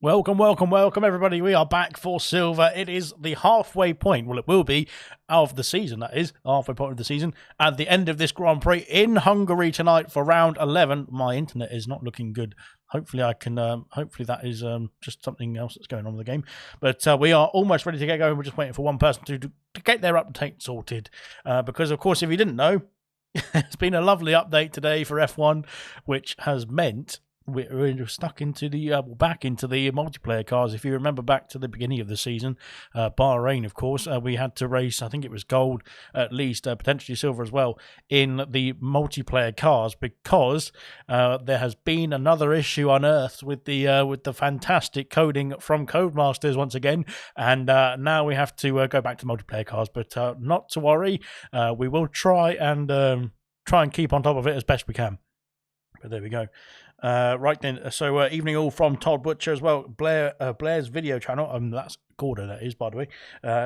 Welcome, welcome, welcome, everybody. We are back for silver. It is the halfway point. Well, it will be of the season, that is. Halfway point of the season. At the end of this Grand Prix in Hungary tonight for round 11. My internet is not looking good. Hopefully I can, hopefully that is just something else that's going on with the game. But we are almost ready to get going. We're just waiting for one person to get their update sorted. Because, of course, if you didn't know, it's been a lovely update today for F1, which has meant we're stuck into the back into the multiplayer cars. If you remember back to the beginning of the season, Bahrain, of course, we had to race, I think it was gold, at least potentially silver as well, in the multiplayer cars, because there has been another issue unearthed with the fantastic coding from Codemasters once again, and now we have to go back to multiplayer cars. But not to worry, we will try and keep on top of it as best we can. But there we go. Right then, so evening all from Todd Butcher as well. Blair's video channel, that's Gordo, that is, by the way,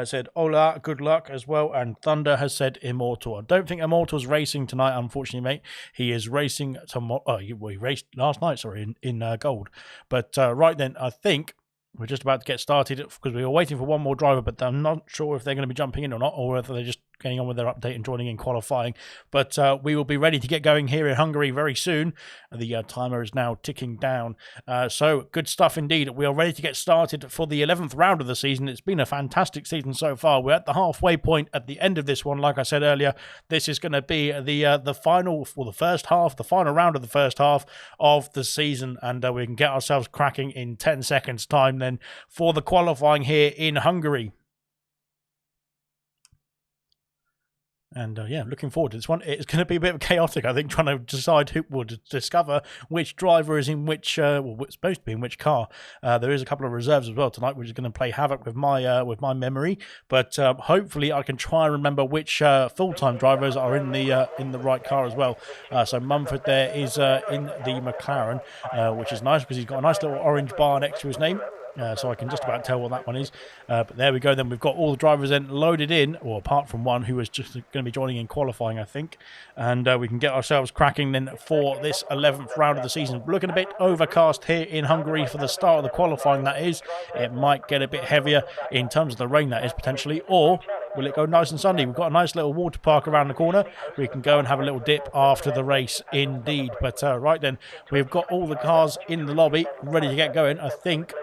said hola, good luck as well. And Thunder has said Immortal. I don't think Immortal's racing tonight, unfortunately, mate. He is racing tomorrow. Oh, he raced last night, sorry, in gold. But right then, I think we're just about to get started because we were waiting for one more driver, but I'm not sure if they're going to be jumping in or not, or whether they're just getting on with their update and joining in qualifying. But we will be ready to get going here in Hungary very soon. The timer is now ticking down. So good stuff indeed. We are ready to get started for the 11th round of the season. It's been a fantastic season so far. We're at the halfway point at the end of this one. Like I said earlier, this is going to be the final, for the first half, the final round of the first half of the season, and we can get ourselves cracking in 10 seconds time then for the qualifying here in Hungary. And yeah, looking forward to this one. It's going to be a bit chaotic, I think, trying to decide who would discover which driver is in which, well, it's supposed to be in which car. There is a couple of reserves as well tonight, which is going to play havoc with my memory. But hopefully, I can try and remember which full-time drivers are in the right car as well. So Mumford there is in the McLaren, which is nice because he's got a nice little orange bar next to his name. So I can just about tell what that one is. But there we go. Then we've got all the drivers then loaded in, or apart from one who is just going to be joining in qualifying, I think. And we can get ourselves cracking then for this 11th round of the season. Looking a bit overcast here in Hungary for the start of the qualifying, that is. It might get a bit heavier in terms of the rain, that is, potentially. Or will it go nice and sunny? We've got a nice little water park around the corner. We can go and have a little dip after the race, indeed. But right then, we've got all the cars in the lobby ready to get going, I think.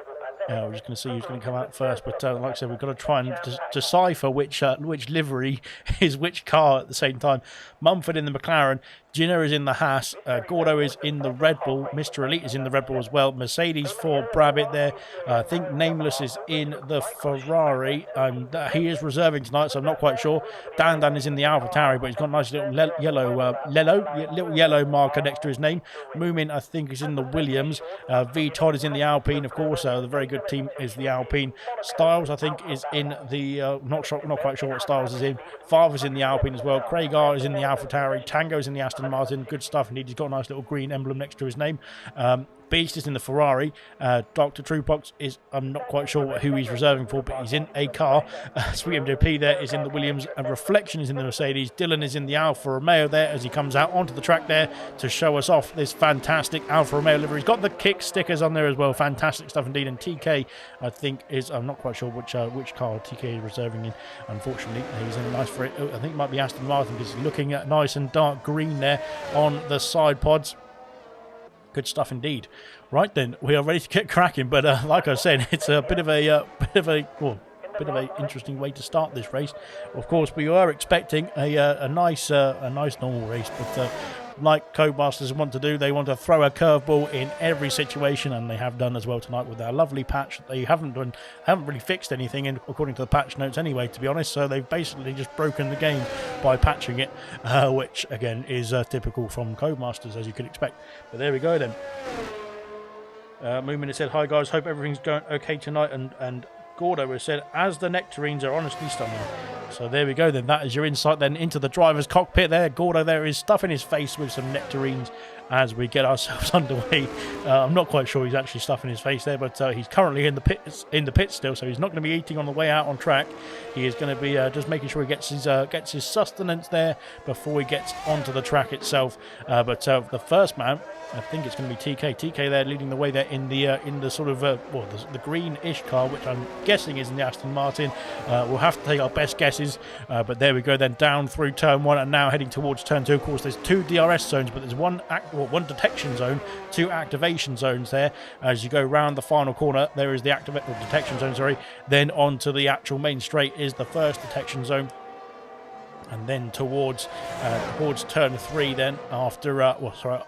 We're just going to see who's going to come out first, but like I said, we've got to try and decipher which livery is which car at the same time. Mumford in the McLaren, Gina is in the Haas, Gordo is in the Red Bull, Mr. Elite is in the Red Bull as well, Mercedes for Brabbitt there. I think Nameless is in the Ferrari, and he is reserving tonight, so I'm not quite sure. Dan is in the AlphaTauri, but he's got a nice little yellow marker next to his name. Moomin, I think, is in the Williams. V. Todd is in the Alpine, of course. The very good team is the Alpine. Styles, I think, is in the not quite sure what Styles is in. Father's in the Alpine as well. Craig R is in the AlphaTauri. Tango is in the Aston Martin. Good stuff indeed. He's got a nice little green emblem next to his name. Beast is in the Ferrari. Dr. Truepox is, I'm not quite sure who he's reserving for, but he's in a car. Sweet MJP there is in the Williams, and Reflection is in the Mercedes. Dylan is in the Alfa Romeo there as he comes out onto the track there to show us off this fantastic Alfa Romeo livery. He's got the kick stickers on there as well. Fantastic stuff indeed. And TK, I think, is, I'm not quite sure which car TK is reserving in. Unfortunately, he's in a nice for it. I think it might be Aston Martin because he's looking at nice and dark green there on the side pods. Good stuff indeed. Right then, we are ready to get cracking. But like I said, it's a bit of a interesting way to start this race. Of course, we were expecting a nice normal race, but like Codemasters want to do. They want to throw a curveball in every situation, and they have done as well tonight with their lovely patch. They haven't really fixed anything, according to the patch notes anyway, to be honest. So they've basically just broken the game by patching it, which again is typical from Codemasters, as you could expect. But there we go then. Moomin has said, hi guys, hope everything's going okay tonight, and Gordo has said, as the nectarines are honestly stunning. So there we go then, that is your insight then into the driver's cockpit there. Gordo there is stuffing his face with some nectarines as we get ourselves underway. I'm not quite sure he's actually stuffing his face there, but he's currently in the pit still, so he's not going to be eating on the way out on track. He is going to be just making sure he gets his sustenance there before he gets onto the track itself. But the first man, I think it's going to be TK. TK there leading the way there in the sort of the greenish car, which I'm guessing is in the Aston Martin. We'll have to take our best guesses, but there we go then, down through turn 1 and now heading towards turn 2. Of course, there's 2 DRS zones, but there's one detection zone, 2 activation zones there. As you go round the final corner, there is the detection zone, sorry. Then onto the actual main straight is the first detection zone. And then towards turn 3 then, after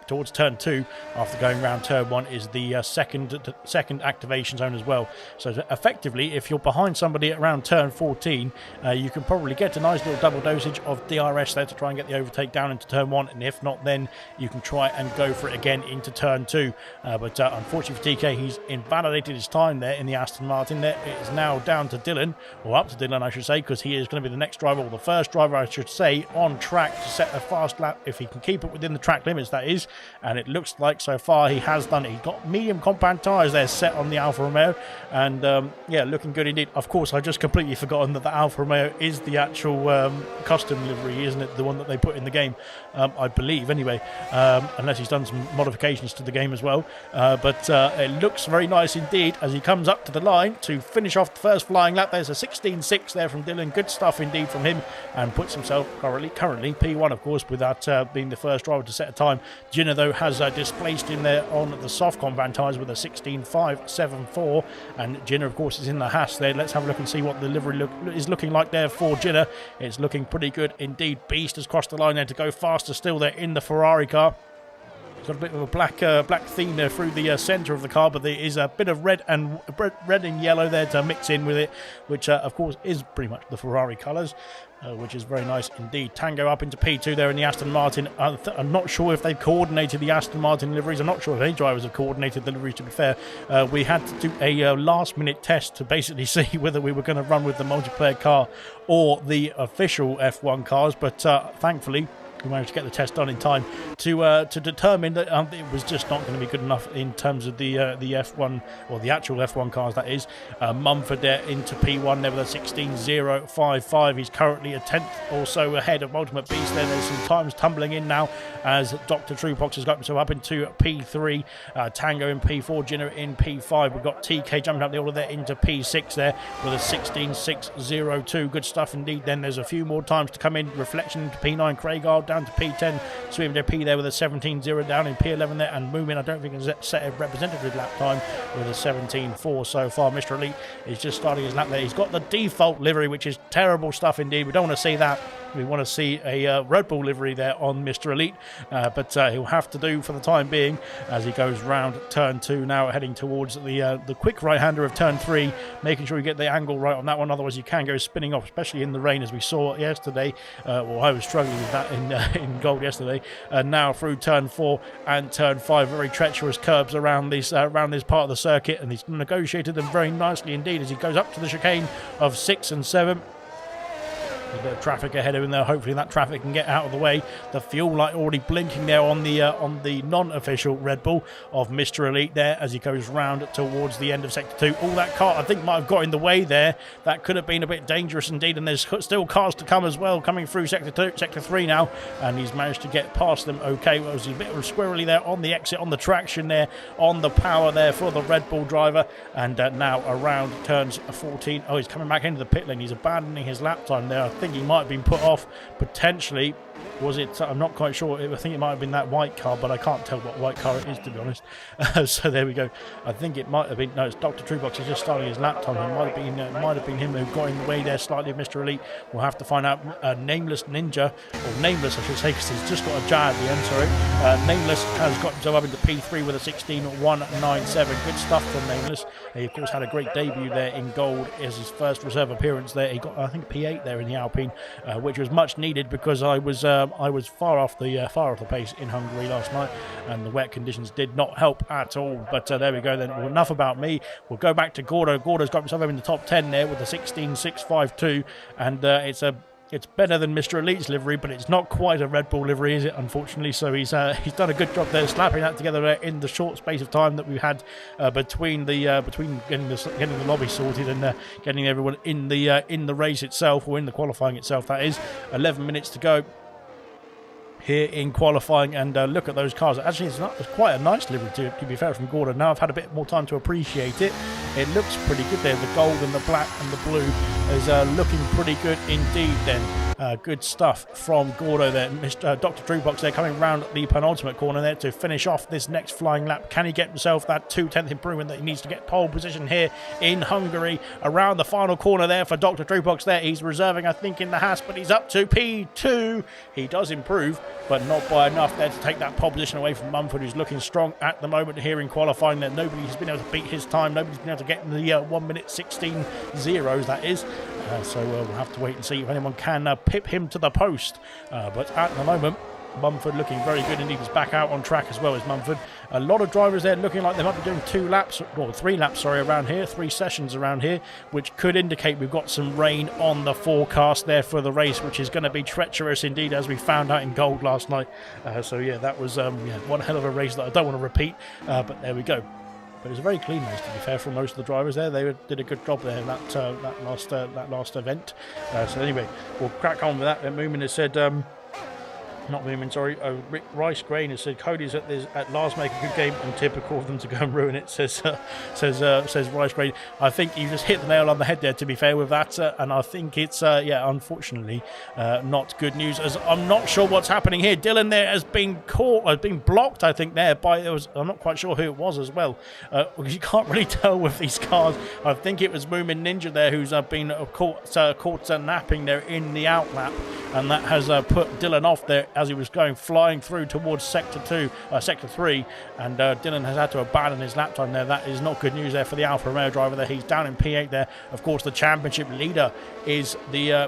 towards turn 2, after going round turn 1, is the second activation zone as well. So effectively, if you're behind somebody at around turn 14, you can probably get a nice little double dosage of DRS there to try and get the overtake down into turn 1, and if not, then you can try and go for it again into turn 2. But unfortunately for TK, he's invalidated his time there in the Aston Martin. There it is now down to Dylan, or up to Dylan I should say, because he is going to be the next driver, or the first driver I should say, on track to set a fast lap, if he can keep it within the track limits, that is. And it looks like so far he has done it. He's got medium compound tyres there set on the Alfa Romeo, and yeah, looking good indeed. Of course, I just completely forgotten that the Alfa Romeo is the actual custom livery, isn't it? The one that they put in the game, I believe anyway, unless he's done some modifications to the game as well. But it looks very nice indeed as he comes up to the line to finish off the first flying lap. There's a 16.6 there from Dylan. Good stuff indeed from him, and puts himself currently P1, of course, without being the first driver to set a time. Jenner, though, has displaced him there on the soft compound tyres with a 16.574, and Jenner, of course, is in the Haas there. Let's have a look and see what the livery is looking like there for Jenner. It's looking pretty good indeed. Beast has crossed the line there to go faster still there in the Ferrari car. Got a bit of a black theme there through the centre of the car, but there is a bit of red and yellow there to mix in with it, which of course is pretty much the Ferrari colours, which is very nice indeed. Tango up into P2 there in the Aston Martin. I'm not sure if they've coordinated the Aston Martin liveries. I'm not sure if any drivers have coordinated the liveries, to be fair. We had to do a last minute test to basically see whether we were going to run with the multiplayer car or the official F1 cars, but thankfully we managed to get the test done in time to determine that it was just not going to be good enough in terms of the F1, or the actual F1 cars, that is. Mumford there into P1 there with a 16.055. He's currently a 10th or so ahead of Ultimate Beast there. There's some times tumbling in now as Dr. Truepox has got himself up into P3, Tango in P4, Jenner in P5. We've got TK jumping up the order there into P6 there with a 16.602. Good stuff indeed. Then there's a few more times to come in. Reflection into P9, Craigard down to P10, Swim to P there with a 17.0 down in P11 there, and Moomin, I don't think has set a representative lap time with a 17.4 so far. Mr. Elite is just starting his lap there. He's got the default livery, which is terrible stuff indeed. We don't want to see that. We want to see a Red Bull livery there on Mr. Elite, but he'll have to do for the time being as he goes round turn 2 now, heading towards the quick right-hander of turn 3, making sure you get the angle right on that one, otherwise you can go spinning off, especially in the rain as we saw yesterday. Well, I was struggling with that in gold yesterday. Now through turn 4 and turn 5, very treacherous curbs around this part of the circuit, and he's negotiated them very nicely indeed as he goes up to the chicane of 6 and 7. A bit of traffic ahead of him there. Hopefully that traffic can get out of the way. The fuel light already blinking there on the non-official Red Bull of Mr. Elite there as he goes round towards the end of Sector 2. All that car I think might have got in the way there. That could have been a bit dangerous indeed, and there's still cars to come as well coming through Sector 3 now, and he's managed to get past them okay. Well, it was a bit of a squirrely there on the exit, on the traction there, on the power there for the Red Bull driver, and now around turns 14. Oh, he's coming back into the pit lane. He's abandoning his lap time there. I think he might have been put off potentially. Was it? I'm not quite sure. I think it might have been that white car, but I can't tell what white car it is, to be honest. So there we go. I think it might have been. No, it's Dr. Truebox. He's just starting his lap time. It might have been him who got in the way there slightly of Mr. Elite. We'll have to find out. Nameless Ninja, or Nameless, I should say, because he's just got a jar at the end. Sorry. Nameless has got himself up into P3 with a 16.197. Good stuff from Nameless. He of course had a great debut there in gold as his first reserve appearance there. He got, I think, P8 there in the Alpine, which was much needed because I was far off the pace in Hungary last night, and the wet conditions did not help at all. But there we go then. Well, enough about me. We'll go back to Gordo. Gordo's got himself in the top 10 there with a 16.652, and it's better than Mr. Elite's livery, but it's not quite a Red Bull livery, is it? Unfortunately, so he's done a good job there, slapping that together in the short space of time that we had between getting the lobby sorted and getting everyone in the race itself, or in the qualifying itself. That is 11 minutes to go here in qualifying, and look at those cars. Actually, it's quite a nice livery to be fair from Gordon. Now I've had a bit more time to appreciate it. It looks pretty good there. The gold and the black and the blue is looking pretty good indeed then. Good stuff from Gordo there. Mr. Dr. Drewbox there coming round the penultimate corner there to finish off this next flying lap. Can he get himself that 2/10 improvement that he needs to get pole position here in Hungary? Around the final corner there for Dr. Drewbox there. He's reserving, I think, in the Haas, but he's up to P2. He does improve, but not by enough there to take that pole position away from Mumford, who's looking strong at the moment here in qualifying. There, nobody has been able to beat his time. Nobody's been able to get in the 1 minute 16 zeros, that is. So we'll have to wait and see if anyone can pip him to the post. But at the moment, Mumford looking very good indeed. He's back out on track as well as Mumford. A lot of drivers there looking like they might be doing 3 laps around here, 3 sessions around here, which could indicate we've got some rain on the forecast there for the race, which is going to be treacherous indeed, as we found out in gold last night. So yeah, that was one hell of a race that I don't want to repeat, but there we go. But it was a very clean race, to be fair, from most of the drivers there. They did a good job there in that last event. So anyway, we'll crack on with that. Moomin has said, not Moomin, sorry. Rick Rice Grain has said Cody's at last make a good game, and typical of them to go and ruin it. Says Rice Grain. I think you just hit the nail on the head there, to be fair, with that, and I think it's unfortunately not good news, as I'm not sure what's happening here. Dylan there has been blocked, I think, there by I'm not quite sure who it was as well. You can't really tell with these cars. I think it was Moomin Ninja there who's been caught napping there in the outlap, and that has put Dylan off there as he was flying through towards sector 3, and Dylan has had to abandon his lap time there. That is not good news there for the Alfa Romeo driver there. He's down in P8 there. Of course, the championship leader is I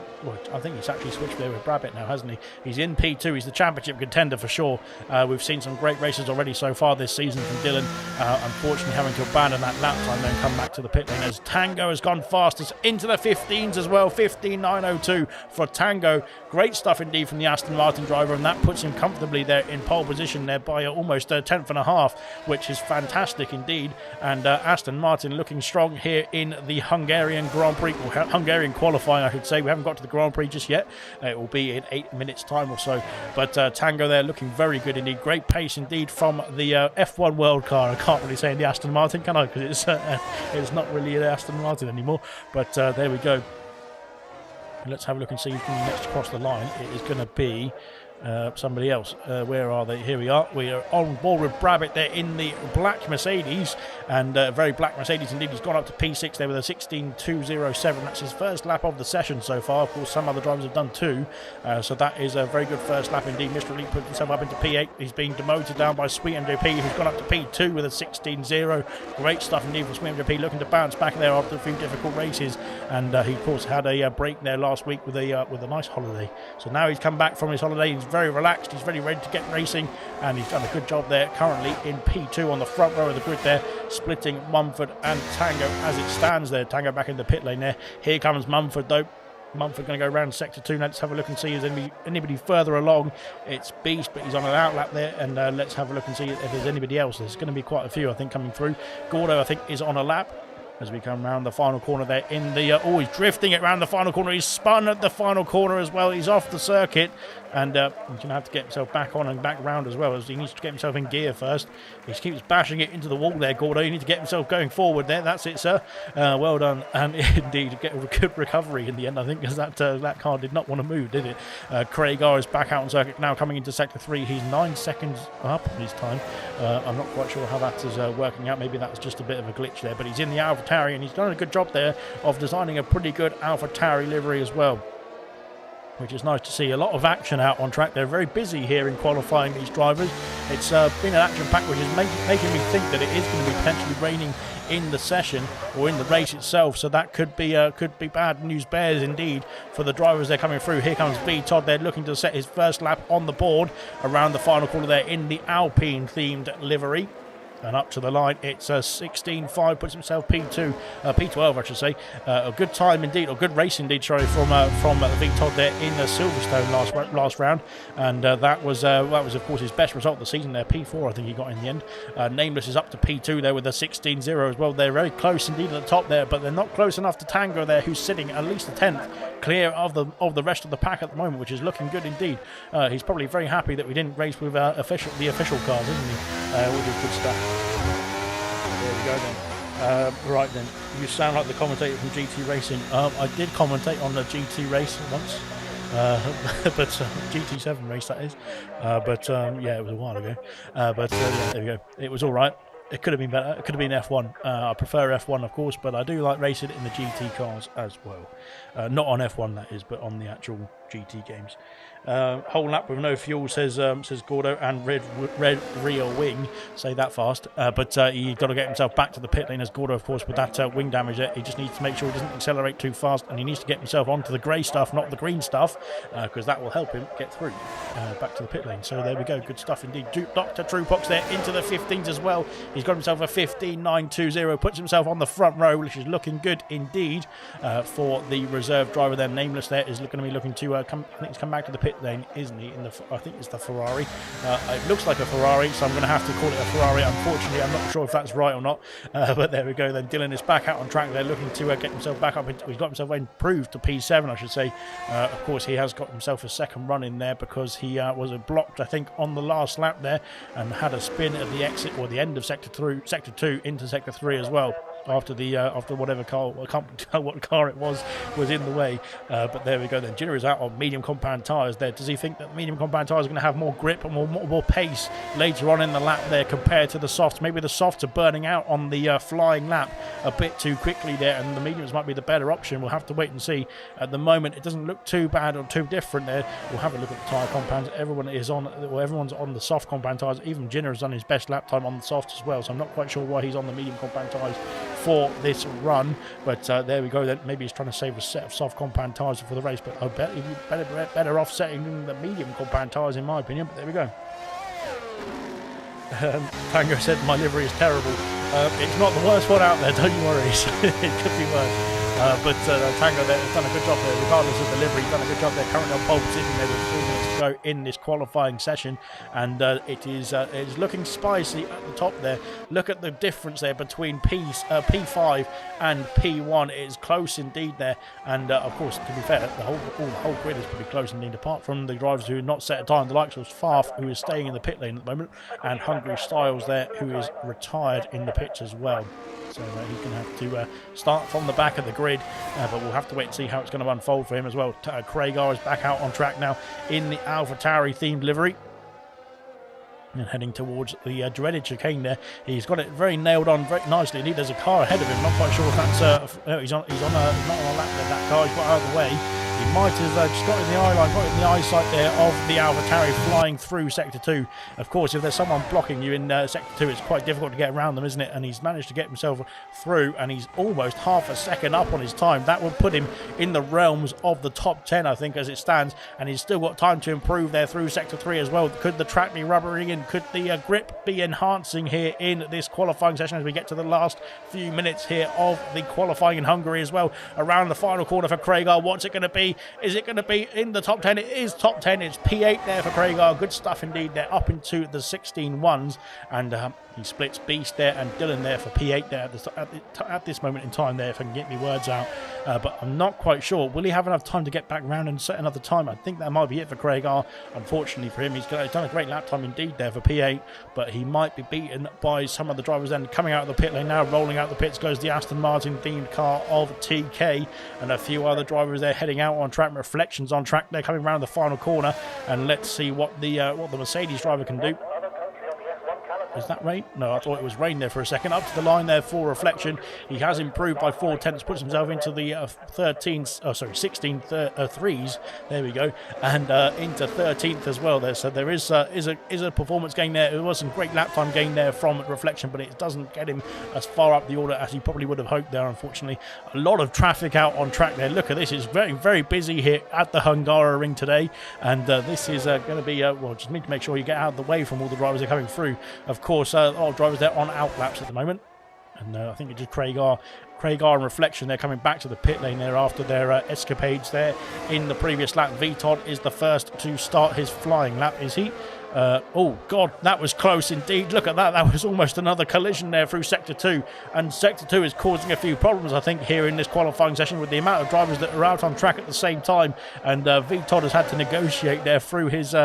think he's actually switched there with Brabbitt now, hasn't he? He's in P2. He's the championship contender for sure. We've seen some great races already so far this season from Dylan. Unfortunately, having to abandon that lap time then come back to the pit lane, as Tango has gone fastest into the 15s as well. 15.902 for Tango. Great stuff indeed from the Aston Martin driver, and that puts him comfortably there in pole position there by almost a 10.5, which is fantastic indeed. And Aston Martin looking strong here in the Hungarian Grand Prix, or Hungarian qualifying I should say. We haven't got to the Grand Prix just yet. It will be in 8 minutes time or so, but Tango there looking very good indeed. Great pace indeed from the F1 World car. I can't really say the Aston Martin, can I, because it's not really an Aston Martin anymore, but there we go. Let's have a look and see who's going to next across the line. It is going to be somebody else. Where are they? Here we are. We are on board with Brabbitt there in the black Mercedes, and very black Mercedes indeed. He's gone up to P6 there with a 16.207. That's his first lap of the session so far. Of course, some other drivers have done 2, so that is a very good first lap indeed. Mr. Elite put himself up into P8. He's being demoted down by Sweet MJP, who's gone up to P2 with a 16.0. Great stuff indeed from Sweet MJP, looking to bounce back there after a few difficult races, and he of course had a break there last week with a nice holiday. So now he's come back from his holiday. He's very relaxed, he's very ready to get racing, and he's done a good job there, currently in P2 on the front row of the grid there, splitting Mumford and Tango as it stands there. Tango back in the pit lane there. Here comes Mumford though. Mumford going to go around sector 2. Now let's have a look and see if there's anybody further along. It's Beast, but he's on an outlap there, and let's have a look and see if there's anybody else. There's going to be quite a few, I think, coming through. Gordo, I think, is on a lap. as we come around the final corner there in the... oh, he's drifting it around the final corner. He's spun at the final corner as well. He's off the circuit, and he's going to have to get himself back on and back round as well, as he needs to get himself in gear first. He keeps bashing it into the wall there, Gordo. You need to get himself going forward there. That's it, sir. Well done. And indeed, get a good recovery in the end, I think, because that car did not want to move, did it? Craigar is back out on circuit now, coming into Sector 3. He's 9 seconds up on his time. I'm not quite sure how that is working out. Maybe that's just a bit of a glitch there, but he's in the AlphaTauri, and he's done a good job there of designing a pretty good AlphaTauri livery as well, which is nice to see. A lot of action out on track. They're very busy here in qualifying, these drivers. It's been an action pack, which is making me think that it is going to be potentially raining in the session or in the race itself, so that could be bad news bears indeed for the drivers. They're coming through. Here comes V Todd. They're looking to set his first lap on the board around the final corner there in the Alpine themed livery. And up to the line, it's 16.5, puts himself P12, I should say. A good time indeed, or good race indeed, sorry, from V Todd there in Silverstone last round. And that was of course his best result of the season there, P4 I think he got in the end. Nameless is up to P2 there with a 16.0 as well. They're very close indeed at the top there, but they're not close enough to Tango there, who's sitting at least a 10th clear of the rest of the pack at the moment, which is looking good indeed. He's probably very happy that we didn't race with the official cars, isn't he? Which is good stuff. There we go then. Right then, you sound like the commentator from GT Racing. I did commentate on the GT race once, but GT7 race that is. Yeah, it was a while ago. Yeah, there we go. It was all right. It could have been better. It could have been F1. I prefer F1, of course, but I do like racing in the GT cars as well. Not on F1, that is, but on the actual GT games. Whole lap with no fuel, says Gordo, and red rear wing. Say that fast. But he's got to get himself back to the pit lane, as Gordo, of course, with that wing damage there. He just needs to make sure he doesn't accelerate too fast, and he needs to get himself onto the grey stuff, not the green stuff, because that will help him get through back to the pit lane. So there we go. Good stuff indeed. Dr. Truepox there into the 15s as well. He's got himself a 15.920, puts himself on the front row, which is looking good indeed for the reserve driver there. Nameless there is going to be looking to come back to the pit lane, isn't he? I think it's the Ferrari. It looks like a Ferrari, so I'm going to have to call it a Ferrari. Unfortunately, I'm not sure if that's right or not. But there we go. Then Dylan is back out on track. They're looking to get himself back up. He's got himself improved to P7, I should say. Of course, he has got himself a second run in there because he was blocked, I think, on the last lap there, and had a spin at the exit or the end of sector 2 into sector 3 as well. After whatever car, I can't tell what car it was in the way. But there we go then. Gina is out on medium compound tyres there. Does he think that medium compound tyres are going to have more grip and more pace later on in the lap there compared to the softs? Maybe the softs are burning out on the flying lap a bit too quickly there, and the mediums might be the better option. We'll have to wait and see. At the moment, it doesn't look too bad or too different there. We'll have a look at the tyre compounds. Everyone's on the soft compound tyres. Even Gina has done his best lap time on the softs as well, so I'm not quite sure why he's on the medium compound tyres for this run, but there we go then. Maybe he's trying to save a set of soft compound tyres for the race, but I bet he'd be better off setting the medium compound tyres in my opinion. But there we go. Tango said my livery is terrible. It's not the worst one out there, don't you worry. It could be worse. But Tango there has done a good job there, regardless of the livery. He's done a good job there. Currently on pole position there with 3 minutes to go in this qualifying session, and it is looking spicy at the top there. Look at the difference there between P5 and P1. It is close indeed there, and of course, to be fair, the whole grid is pretty close indeed, apart from the drivers who have not set a time. The likes of Farf, who is staying in the pit lane at the moment, and Hungary Styles there, who is retired in the pits as well. So he's going to have to start from the back of the grid, but we'll have to wait and see how it's going to unfold for him as well. Craigar is back out on track now in the AlphaTauri themed livery, and heading towards the dreaded chicane there. He's got it very nailed on very nicely. Indeed, there's a car ahead of him. Not quite sure if that's he's not on a lap there. That car, he's got out of the way. He might have just got in the eye line, got in the eyesight there of the AlphaTauri flying through Sector 2. Of course, if there's someone blocking you in Sector 2, it's quite difficult to get around them, isn't it? And he's managed to get himself through, and he's almost half a second up on his time. That would put him in the realms of the top 10, I think, as it stands. And he's still got time to improve there through Sector 3 as well. Could the track be rubbering in? Could the grip be enhancing here in this qualifying session as we get to the last few minutes here of the qualifying in Hungary as well? Around the final corner for Craigar, what's it going to be? be? Is it going to be in the top 10? It is top 10. It's P8 there for Craigar. Good stuff indeed. They're up into the 16 ones, and he splits Beast there and Dylan there for P8 there at this moment in time there, if I can get my words out. But I'm not quite sure. Will he have enough time to get back round and set another time? I think that might be it for Craigar. Unfortunately for him, he's done a great lap time indeed there for P8, but he might be beaten by some of the drivers then. Coming out of the pit lane now, rolling out the pits goes the Aston Martin themed car of TK, and a few other drivers there heading out on track. Reflections on track. They're coming around the final corner, and let's see what the Mercedes driver can do. Is that rain? No, I thought it was rain there for a second. Up to the line there for Reflection. He has improved by 4 tenths, puts himself into the 16 threes. There we go, and into 13th as well there. So there is a performance gain there. There was some great lap time gain there from Reflection, but it doesn't get him as far up the order as he probably would have hoped there. Unfortunately, a lot of traffic out on track there. Look at this; it's very, very busy here at the Hungary ring today, and this is going to be well. Just need to make sure you get out of the way from all the drivers that are coming through. Of course, a lot of drivers there on out laps at the moment, and I think it's just Craigar and Reflection. They're coming back to the pit lane there after their escapades there in the previous lap. VTOD is the first to start his flying lap, is he? Oh god, that was close indeed. Look at that. That was almost another collision there through Sector 2, and Sector 2 is causing a few problems, I think, here in this qualifying session with the amount of drivers that are out on track at the same time, and VTOD has had to negotiate there through his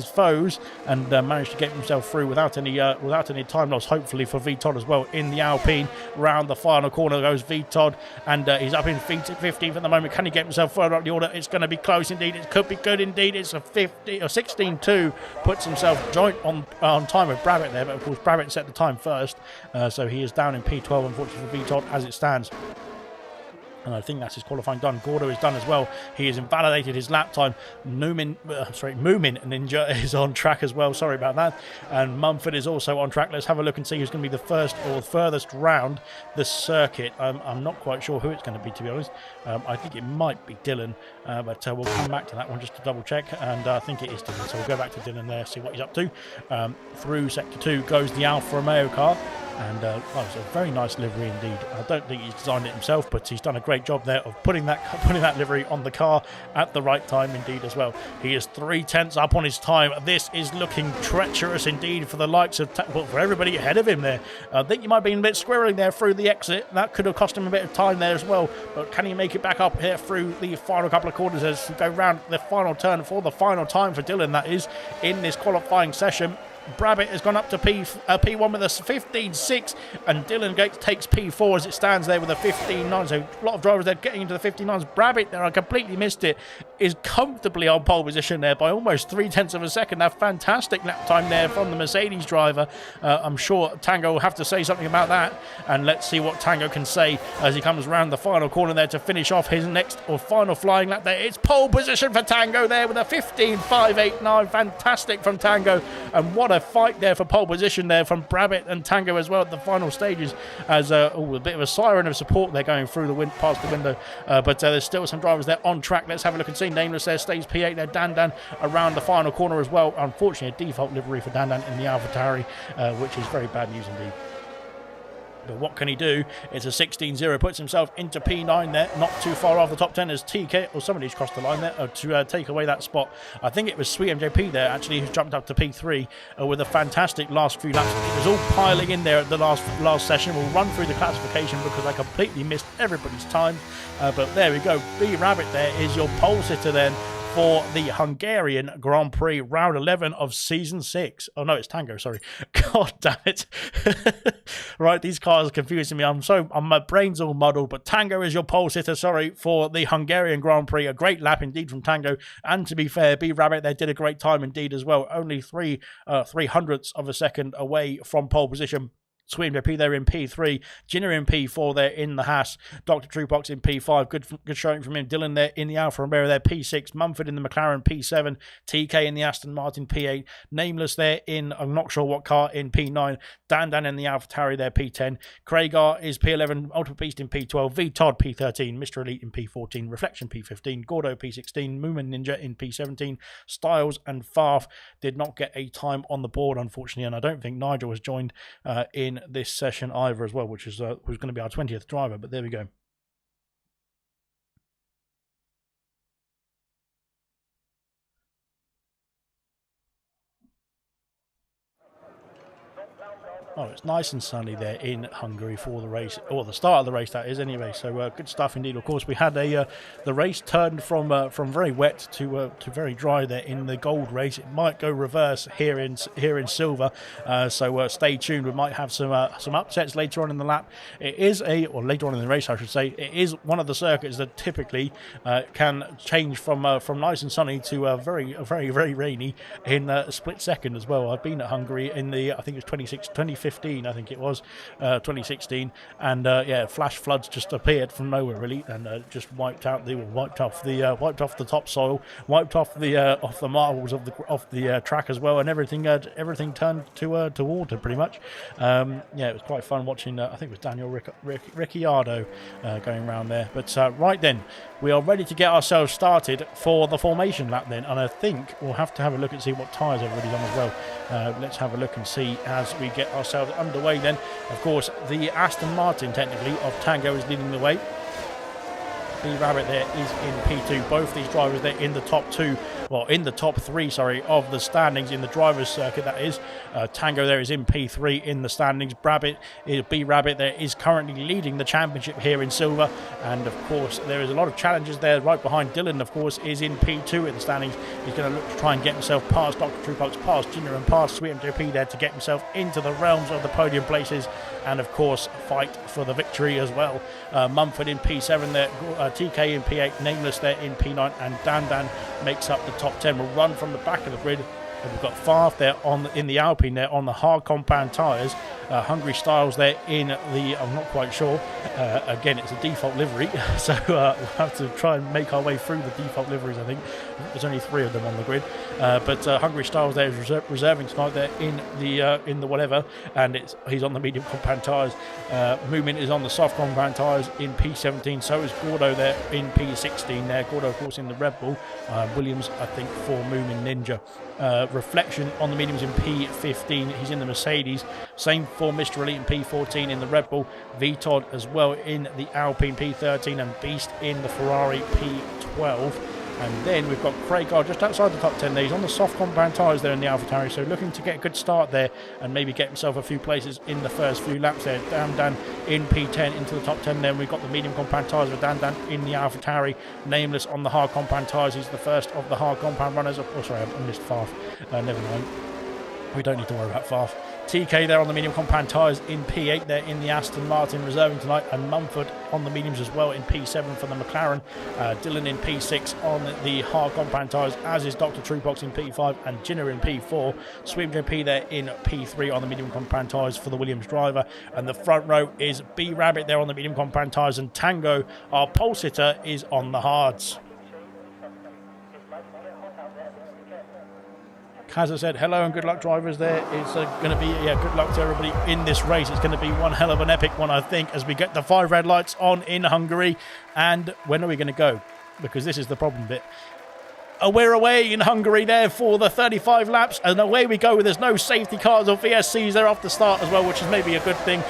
foes, and managed to get himself through without any time loss, hopefully for VTOD as well. In the Alpine, round the final corner goes VTOD, and he's up in 15th at the moment. Can he get himself further up the order? It's going to be close indeed. It could be good indeed. It's a 16.2. Puts himself joint on time with Brabbitt there, but of course Brabbitt set the time first, so he is down in P12 unfortunately for VTOD as it stands. And I think that's his qualifying done. Gordo is done as well. He has invalidated his lap time. Moomin Ninja is on track as well. Sorry about that. And Mumford is also on track. Let's have a look and see who's going to be the first or furthest round the circuit. I'm not quite sure who it's going to be, to be honest. I think it might be Dylan, but we'll come back to that one just to double check. And I think it is Dylan. So we'll go back to Dylan there, see what he's up to. Through Sector 2 goes the Alfa Romeo car. And it's a very nice livery indeed. I don't think he's designed it himself, but he's done a great job there of putting that livery on the car at the right time indeed as well. He is 3 tenths up on his time. This is looking treacherous indeed for the likes of for everybody ahead of him there. I think he might have been a bit squirreling there through the exit. That could have cost him a bit of time there as well. But can he make it back up here through the final couple of corners as we go round the final turn for the final time for Dylan, that is, in this qualifying session? Brabbitt has gone up to P1 with a 15.6, and Dylan Gates takes P4 as it stands there with a 15.9. So a lot of drivers there getting into the 15.9s. Brabbitt there, I completely missed it, is comfortably on pole position there by almost 3 tenths of a second. A fantastic lap time there from the Mercedes driver. I'm sure Tango will have to say something about that, and let's see what Tango can say as he comes around the final corner there to finish off his next or final flying lap there. It's pole position for Tango there with a 15.589. Fantastic from Tango, and what a fight there for pole position there from Brabbitt and Tango as well at the final stages, as a bit of a siren of support there going through the past the window, but there's still some drivers there on track. Let's have a look and see. Nameless there stays P8 there. Dan around the final corner as well. Unfortunately, a default livery for Dan in the AlphaTauri, which is very bad news indeed. But what can he do? It's a 16.0. Puts himself into P9 there, not too far off the top 10 as TK, or somebody's crossed the line there to take away that spot. I think it was Sweet MJP there, actually, who's jumped up to P3 with a fantastic last few laps. It was all piling in there at the last session. We'll run through the classification because I completely missed everybody's time. But there we go. B Rabbit there is your pole sitter then for the Hungarian Grand Prix, round 11 of season 6. Oh no, it's Tango, sorry. God damn it. Right, these cars are confusing me. My brain's all muddled, but Tango is your pole sitter, sorry, for the Hungarian Grand Prix. A great lap indeed from Tango. And to be fair, B Rabbit there did a great time indeed as well. Only 3/300ths of a second away from pole position. Sweden JP there in P3, Jinner in P4 there in the Haas, Dr. Truepox in P5, good showing from him, Dylan there in the Alfa Romeo there, P6, Mumford in the McLaren P7, TK in the Aston Martin P8, Nameless there in, I'm not sure what car, in P9, Dan in the AlphaTauri there, P10, Craigar is P11, Ultimate Beast in P12, VTOD P13, Mr. Elite in P14, Reflection P15, Gordo P16, Moomin Ninja in P17, Styles and Farf did not get a time on the board, unfortunately, and I don't think Nigel was joined in this session either as well, which is who's going to be our 20th driver, but there we go. Oh, it's nice and sunny there in Hungary for the race, or the start of the race, that is, anyway. So good stuff indeed. Of course, we had the race turned from very wet to very dry there in the gold race. It might go reverse here in silver. So stay tuned. We might have some upsets later on in the lap. It is or later on in the race, I should say. It is one of the circuits that typically can change from nice and sunny to very rainy in a split second as well. I've been at Hungary in I think it was 2015, I think it was 2016, and flash floods just appeared from nowhere really, and just wiped off the topsoil, wiped off the marbles of the track as well, and everything turned to water pretty much. It was quite fun watching. I think it was Daniel Ricciardo going around there. But right then, we are ready to get ourselves started for the formation lap then, and I think we'll have to have a look and see what tyres everybody's on as well. Let's have a look and see as we get ourselves underway then. Of course, the Aston Martin technically of Tango is leading the way. B Rabbit there is in P2. Both these drivers there in the top three, of the standings in the drivers' circuit, that is. Tango there is in P3 in the standings. B Rabbit there is currently leading the championship here in silver, and of course there is a lot of challenges there right behind. Dylan, of course, is in P2 in the standings. He's going to look to try and get himself past Dr. Truepox, past Junior, and past Sweet MJP there to get himself into the realms of the podium places, and of course fight for the victory as well. Mumford in P7 there, TK in P8, Nameless there in P9, and Dan makes up the top 10. We'll run from the back of the grid. And we've got Favre there in the Alpine there on the hard compound tyres. Hungry Styles there in the, I'm not quite sure. Again, it's a default livery, so we'll have to try and make our way through the default liveries, I think. There's only 3 of them on the grid. But Hungry Styles there is reserving tonight there in the whatever, and he's on the medium compound tyres. Moomin is on the soft compound tyres in P17, so is Gordo there in P16 there. Gordo, of course, in the Red Bull. Williams, I think, for Moomin Ninja. Reflection on the mediums in P15. He's in the Mercedes. Same for Mr. Elite in P14 in the Red Bull. VTOD as well in the Alpine P13, and Beast in the Ferrari P12. And then we've got Craig just outside the top 10 there. He's on the soft compound tyres there in the AlphaTauri, so looking to get a good start there and maybe get himself a few places in the first few laps there. Dan in P10 into the top 10 there. And we've got the medium compound tyres with Dan in the AlphaTauri. Nameless on the hard compound tyres. He's the first of the hard compound runners. Oh, sorry, I missed Favre. Never mind. We don't need to worry about Favre. TK there on the medium compound tyres in P8 there in the Aston Martin reserving tonight, and Mumford on the mediums as well in P7 for the McLaren. Dylan in P6 on the hard compound tyres, as is Dr. Truepox in P5 and Jinner in P4. Sweet JP there in P3 on the medium compound tyres for the Williams driver, and the front row is B Rabbit there on the medium compound tyres, and Tango, our pole sitter, is on the hards. As I said, hello and good luck, drivers. There is going to be good luck to everybody in this race. It's going to be one hell of an epic one, I think, as we get the 5 red lights on in Hungary. And when are we going to go? Because this is the problem bit. We're away in Hungary there for the 35 laps, and away we go. There's no safety cars or VSCs there off the start as well, which is maybe a good thing.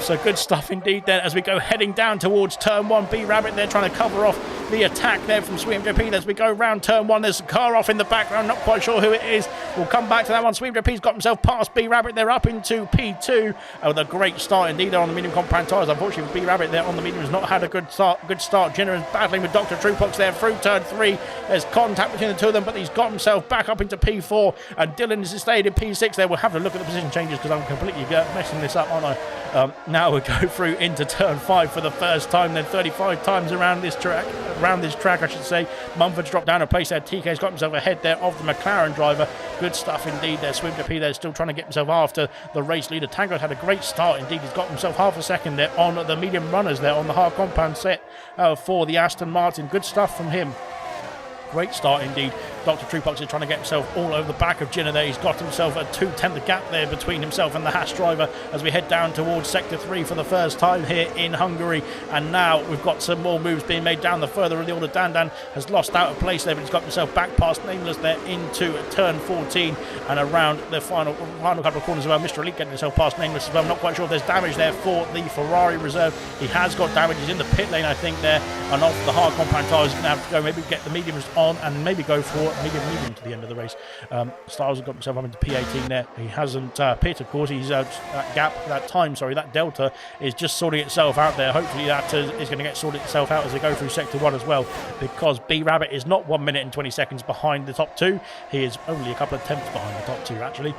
So good stuff indeed there as we go heading down towards turn 1. B Rabbit there trying to cover off the attack there from Sweet MJP as we go round turn 1. There's a car off in the background, not quite sure who it is. We'll come back to that one. Sweet MJP's got himself past B Rabbit there up into P2 with a great start indeed there on the medium compound tyres. Unfortunately, B Rabbit there on the medium has not had a good start. Jenner is battling with Dr. Truepox there through turn 3. There's contact between the two of them, but he's got himself back up into P4, and Dylan is stayed in P6 there. We'll have to look at the position changes because I'm completely messing this up, aren't I? Now we go through into turn 5 for the first time then, 35 times around this track, I should say. Mumford's dropped down a place there. TK's got himself ahead there of the McLaren driver. Good stuff indeed there. Swim to P there, still trying to get himself after the race leader. Tango's had a great start indeed. He's got himself half a second there on the medium runners there on the hard compound set for the Aston Martin. Good stuff from him. Great start indeed. Dr. Truepox is trying to get himself all over the back of Jinner there. He's got himself a 2-10 gap there between himself and the Haas driver as we head down towards Sector 3 for the first time here in Hungary. And now we've got some more moves being made down the further of the order. Dan has lost out of place there, but he's got himself back past Nameless there into turn 14 and around the final couple of corners as well. Mr. Elite getting himself past Nameless as well. I'm not quite sure if there's damage there for the Ferrari reserve. He has got damage. He's in the pit lane, I think, there. And off the hard compound tyres, he's going to have to go maybe get the mediums on and maybe go for medium to the end of the race. Styles has got himself up into P18 there. He hasn't pit, of course. He's that delta is just sorting itself out there. Hopefully that is going to get sorted itself out as they go through sector 1 as well, because B Rabbit is not 1 minute and 20 seconds behind the top 2. He is only a couple of tenths behind the top 2 actually.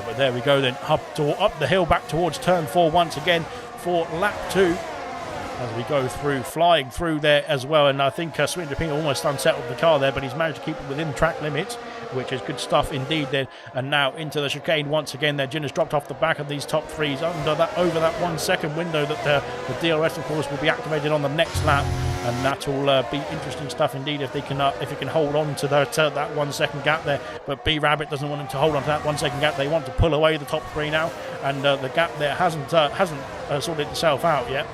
But there we go then, up the hill back towards turn 4 once again for lap 2. As we go through, flying through there as well. And I think Sweet Ping almost unsettled the car there, but he's managed to keep it within track limits, which is good stuff indeed then. And now into the chicane once again there. Jin has dropped off the back of these top 3s over that 1 second window that the DRS, of course, will be activated on the next lap. And that will be interesting stuff indeed if he can hold on to that 1 second gap there. But B Rabbit doesn't want him to hold on to that 1 second gap. They want to pull away the top 3 now, and the gap there hasn't sorted itself out yet.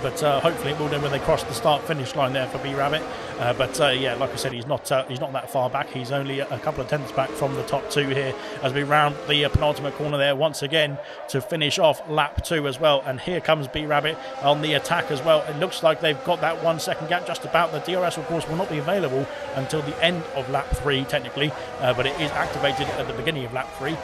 But hopefully it will do when they cross the start-finish line there for B Rabbit. Yeah, like I said, he's not that far back. He's only a couple of tenths back from the top 2 here as we round the penultimate corner there once again to finish off lap 2 as well. And here comes B Rabbit on the attack as well. It looks like they've got that 1 second gap just about. The DRS, of course, will not be available until the end of lap 3 technically, but it is activated at the beginning of lap 3.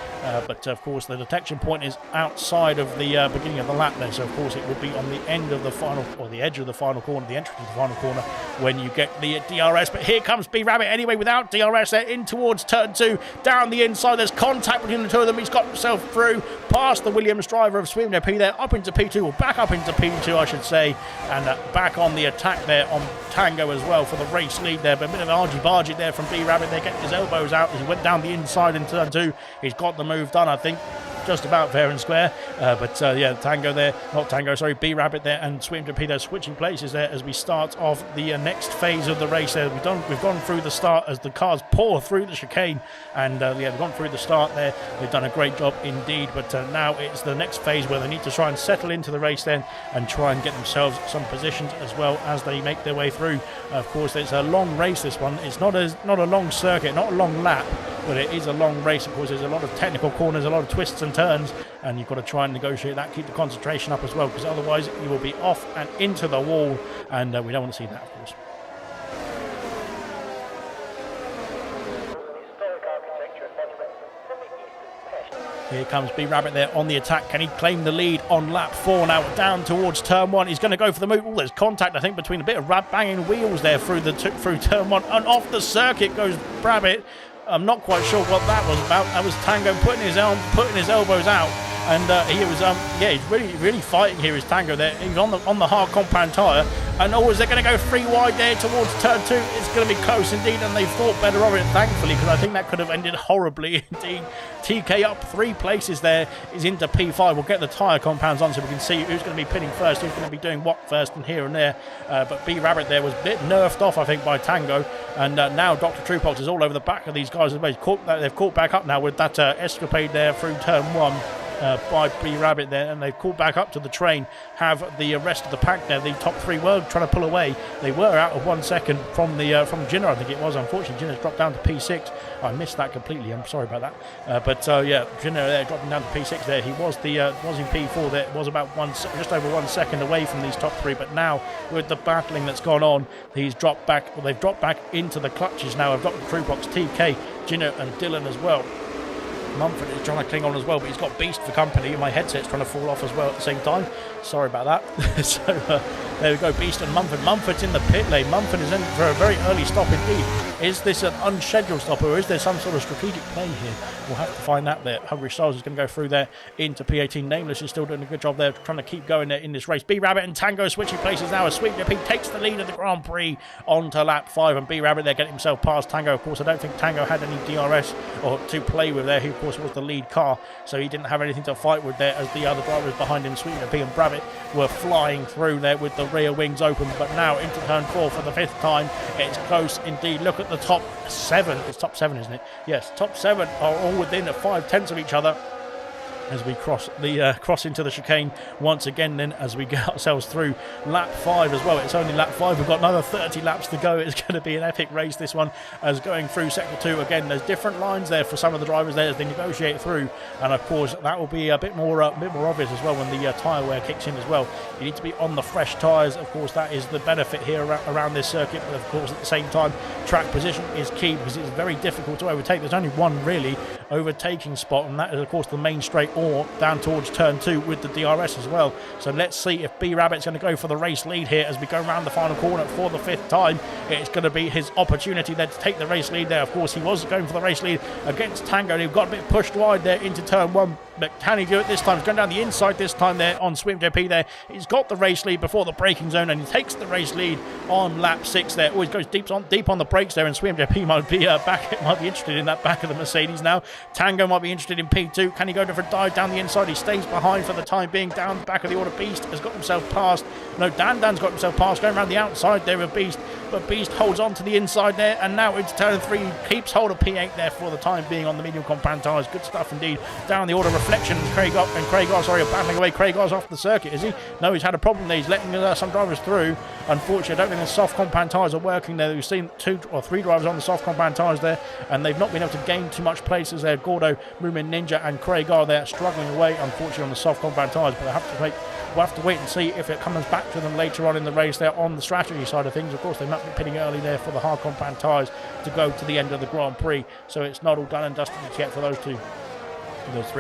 But of course, the detection point is outside of the beginning of the lap there, so of course it would be on the end of the final, or the edge of the final corner, the entry to the final corner, when you get the DRS. But here comes B Rabbit anyway without DRS there in towards turn 2. Down the inside, there's contact between the two of them. He's got himself through past the Williams driver of Sweden P there, up into P2, or back up into P2 I should say, and back on the attack there on Tango as well for the race lead there. But a bit of argy-bargy there from B Rabbit there, getting his elbows out as he went down the inside in turn 2. He's got the move done, I think, just about fair and square. Yeah, B Rabbit there and Sweet Torpedo switching places there as we start off the next phase of the race there. We've gone through the start as the cars pour through the chicane, and they've gone through the start there. They've done a great job indeed, but now it's the next phase where they need to try and settle into the race then and try and get themselves some positions as well as they make their way through. Of course, it's a long race, this one. It's not a long circuit, not a long lap, but it is a long race. Of course, there's a lot of technical corners, a lot of twists and turns, and you've got to try and negotiate that, keep the concentration up as well, because otherwise you will be off and into the wall, and we don't want to see that, of course. Here comes B Rabbit there on the attack. Can he claim the lead on lap 4 now? Down towards turn 1. He's going to go for the move. Oh, there's contact, I think, between a bit of banging wheels there through turn 1, and off the circuit goes Rabbit. I'm not quite sure what that was about. That was Tango putting his elbows out, and he was he's really fighting here. Is Tango there? He's on the hard compound tyre, and is they going to go 3 wide there towards turn 2? It's going to be close indeed, and they've thought better of it, thankfully, because I think that could have ended horribly indeed. TK up 3 places there, is into P5. We'll get the tyre compounds on so we can see who's going to be pitting first, who's going to be doing what first, and here and there. But B Rabbit there was a bit nerfed off, I think, by Tango, and now Dr. Truepox is all over the back of these guys. They've caught back up now with that escapade there through turn 1. By B Rabbit there, and they've called back up to the train. Have the rest of the pack there. The top 3 were trying to pull away. They were out of 1 second from Jinner, I think it was. Unfortunately, Jinner's dropped down to P6. I missed that completely. I'm sorry about that. Jinner there dropping down to P6 there. He was in P4 there. It was about just over 1 second away from these top 3. But now with the battling that's gone on, he's dropped back. Well, they've dropped back into the clutches now of Dr. Truepox, TK, Jinner, and Dylan as well. Mumford is trying to cling on as well, but he's got Beast for company, and my headset's trying to fall off as well at the same time. Sorry about that. So there we go, Beast and Mumford. Mumford's in the pit lane. Mumford is in for a very early stop indeed. Is this an unscheduled stop, or is there some sort of strategic play here? We'll have to find out there. Hungry Styles is going to go through there into P18. Nameless is still doing a good job there, trying to keep going there in this race. B Rabbit and Tango switching places now as Sweet P takes the lead of the Grand Prix onto lap 5, and B Rabbit there getting himself past Tango. Of course, I don't think Tango had any DRS or to play with there. He, of course, was the lead car, so he didn't have anything to fight with there, as the other drivers behind him, Sweet P and Rabbit, were flying through there with the rear wings open. But now into turn 4 for the 5th time. It's close indeed. Look at the top 7. It's top 7, isn't it? Yes, top 7 are all within 5 tenths of each other. as we cross into the chicane once again, then as we get ourselves through lap 5 as well. It's only lap 5, we've got another 30 laps to go. It's going to be an epic race, this one, as going through sector 2 again. There's different lines there for some of the drivers there as they negotiate through, and of course that will be a bit more obvious as well when the tyre wear kicks in as well. You need to be on the fresh tyres, of course. That is the benefit here around this circuit, but of course at the same time track position is key because it's very difficult to overtake. There's only one really overtaking spot, and that is of course the main straight or down towards turn 2 with the DRS as well. So let's see if B Rabbit's going to go for the race lead here as we go around the final corner for the 5th time. It's going to be his opportunity there to take the race lead there. Of course he was going for the race lead against Tango. He got a bit pushed wide there into turn 1, but can he do it this time? He's going down the inside this time there on Swim JP there. He's got the race lead before the braking zone, and he takes the race lead on lap 6 there. Always goes deep on the brakes there, and Swim JP might be interested in that back of the Mercedes now. Tango might be interested in P2. Can he go for a dive down the inside? He stays behind for the time being down the back of the order. Beast has got himself past. No, Dan's got himself past, going around the outside there of Beast, but Beast holds on to the inside there, and now into turn 3, keeps hold of P8 there for the time being on the medium compound tyres. Good stuff indeed. Down the order, Reflection, Craigar are battling away. Craigar's off the circuit, is he? No, he's had a problem there. He's letting some drivers through. Unfortunately, I don't think the soft compound tyres are working there. We've seen 2 or 3 drivers on the soft compound tyres there, and they've not been able to gain too much places there. Gordo, Moomin Ninja and Craigar there struggling away, unfortunately, on the soft compound tyres, but we'll have to wait and see if it comes back to them later on in the race there on the strategy side of things. Of course, they might be pitting early there for the hard compound tyres to go to the end of the Grand Prix, so it's not all done and dusted yet for those 3,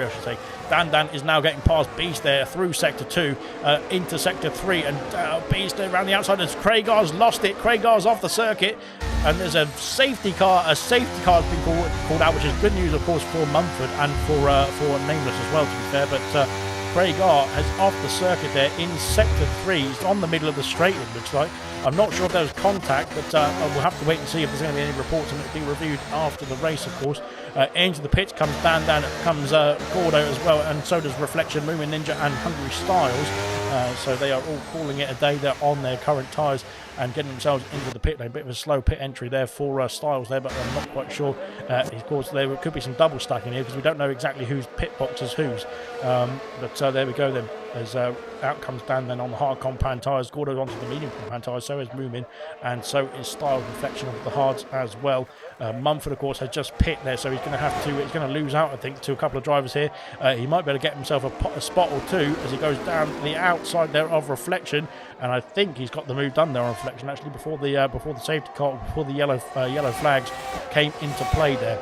I should say. Dan is now getting past Beast there through sector 2 into sector 3, and Beast around the outside as Craigar's lost it. Craigar's off the circuit, and there's a safety car. A safety car has been called out, which is good news, of course, for Mumford and for Nameless as well, to be fair. But Craigar has off the circuit there in sector 3. He's on the middle of the straight, it looks like. I'm not sure if there was contact, but we'll have to wait and see if there's going to be any reports, and it'll be reviewed after the race, of course. Into the pits comes Dan, comes Gordo as well, and so does Reflection, Moomin Ninja and Hungary Styles. So they are all calling it a day there on their current tyres and getting themselves into the pit lane. A bit of a slow pit entry there for Styles there, but I'm not quite sure. Of course, there could be some double stacking here because we don't know exactly whose pit box is whose. But there we go then. As out comes Dan then on the hard compound tyres. Gordo's onto the medium compound tyres, so is Moomin, and so is Styles Reflection of the hards as well. Mumford, of course, has just pit there, so he's going to lose out, I think, to a couple of drivers here. He might be able to get himself a spot or 2 as he goes down the outside there of Reflection, and I think he's got the move done there on Reflection actually before the safety car, before the yellow flags came into play there.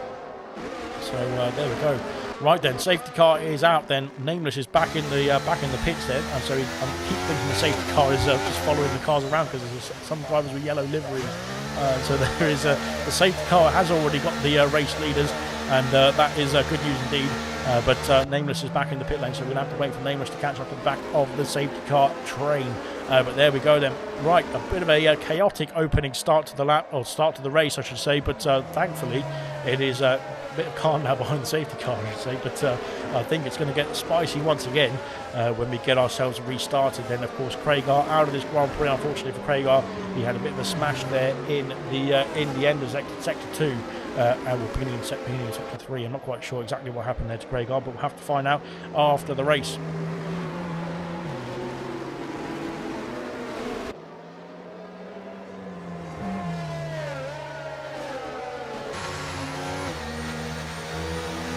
So there we go. Right then, safety car is out then. Nameless is back in the pits then, and so I keep thinking the safety car is just following the cars around because there's some drivers with yellow liveries. So there is the safety car has already got the race leaders, and that is good news indeed. But Nameless is back in the pit lane, so we're going to have to wait for Nameless to catch up to the back of the safety car train. But there we go then. Right, a bit of a chaotic opening start to the lap, or start to the race, I should say. But thankfully, it is a bit of calm now behind the safety car, I should say. But I think it's going to get spicy once again when we get ourselves restarted. Then, of course, Craigar out of this Grand Prix. Unfortunately for Craigar, he had a bit of a smash there in the end of sector 2. And we're pinning in sector 3. I'm not quite sure exactly what happened there to Craigar, but we'll have to find out after the race.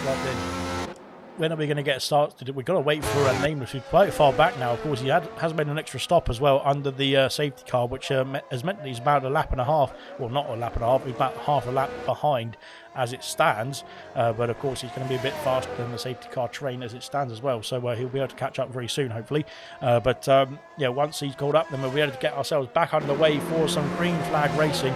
Right then, when are we going to get started? We've got to wait for Nameless, who's quite far back now. Of course, he has made an extra stop as well under the safety car, which has meant that he's about a lap and a half. Well, not a lap and a half, he's about half a lap behind as it stands. But of course, he's going to be a bit faster than the safety car train as it stands as well. So he'll be able to catch up very soon, hopefully. Yeah, once he's caught up, then we'll be able to get ourselves back underway for some green flag racing.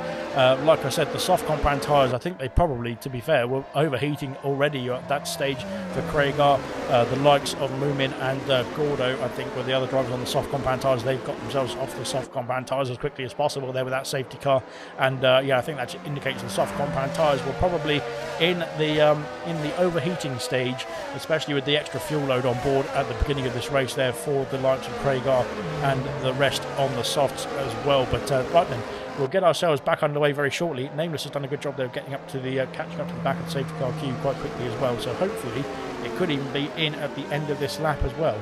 Like I said, the soft compound tyres, I think they probably, to be fair, were overheating already at that stage for Craigar. The likes of Moomin and Gordo, I think, were the other drivers on the soft compound tyres. They've got themselves off the soft compound tyres as quickly as possible there with that safety car. And yeah, I think that indicates the soft compound tyres were probably in the overheating stage, especially with the extra fuel load on board at the beginning of this race there for the likes of Craigar and the rest on the softs as well. But right then, we'll get ourselves back underway very shortly. Nameless has done a good job there of getting up to the catching up to the back of the safety car queue quite quickly as well. So hopefully it could even be in at the end of this lap as well.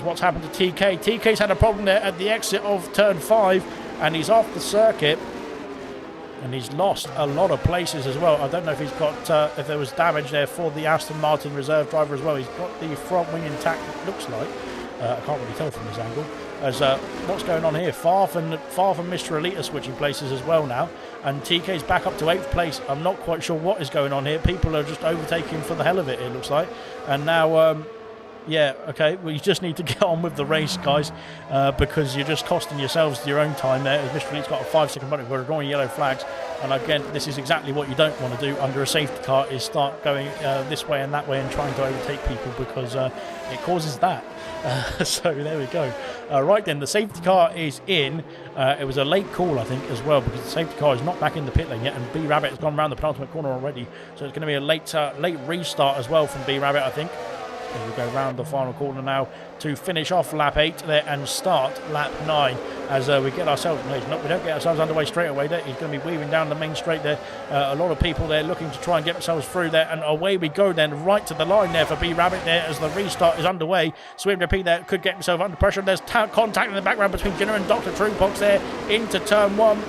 What's happened to TK? TK's had a problem there at the exit of turn 5, and he's off the circuit. And he's lost a lot of places as well. I don't know if he's got, if there was damage there for the Aston Martin reserve driver as well. He's got the front wing intact, it looks like. I can't really tell from this angle. As what's going on here? Farf and Mr. Elite are switching places as well now. And TK's back up to 8th place. I'm not quite sure what is going on here. People are just overtaking for the hell of it, it looks like. And now... yeah, okay, well, you just need to get on with the race, guys, because you're just costing yourselves your own time there. As Mr. Elite's got a 5-second penalty for drawing yellow flags. And again, this is exactly what you don't want to do under a safety car, is start going this way and that way and trying to overtake people, because it causes that. So there we go. Right then, the safety car is in. It was a late call, I think, as well, because the safety car is not back in the pit lane yet, and B Rabbit has gone around the penultimate corner already. So it's going to be a late restart as well from B Rabbit, I think. As we go round the final corner now to finish off lap 8 there and start lap 9 as we get ourselves, we don't get ourselves underway straight away there. He's going to be weaving down the main straight there. A lot of people there looking to try and get themselves through there, and away we go then right to the line there for B Rabbit there as the restart is underway. Swim repeat there, could get himself under pressure. There's contact in the background between Jenner and Dr. Truepox there into turn 1.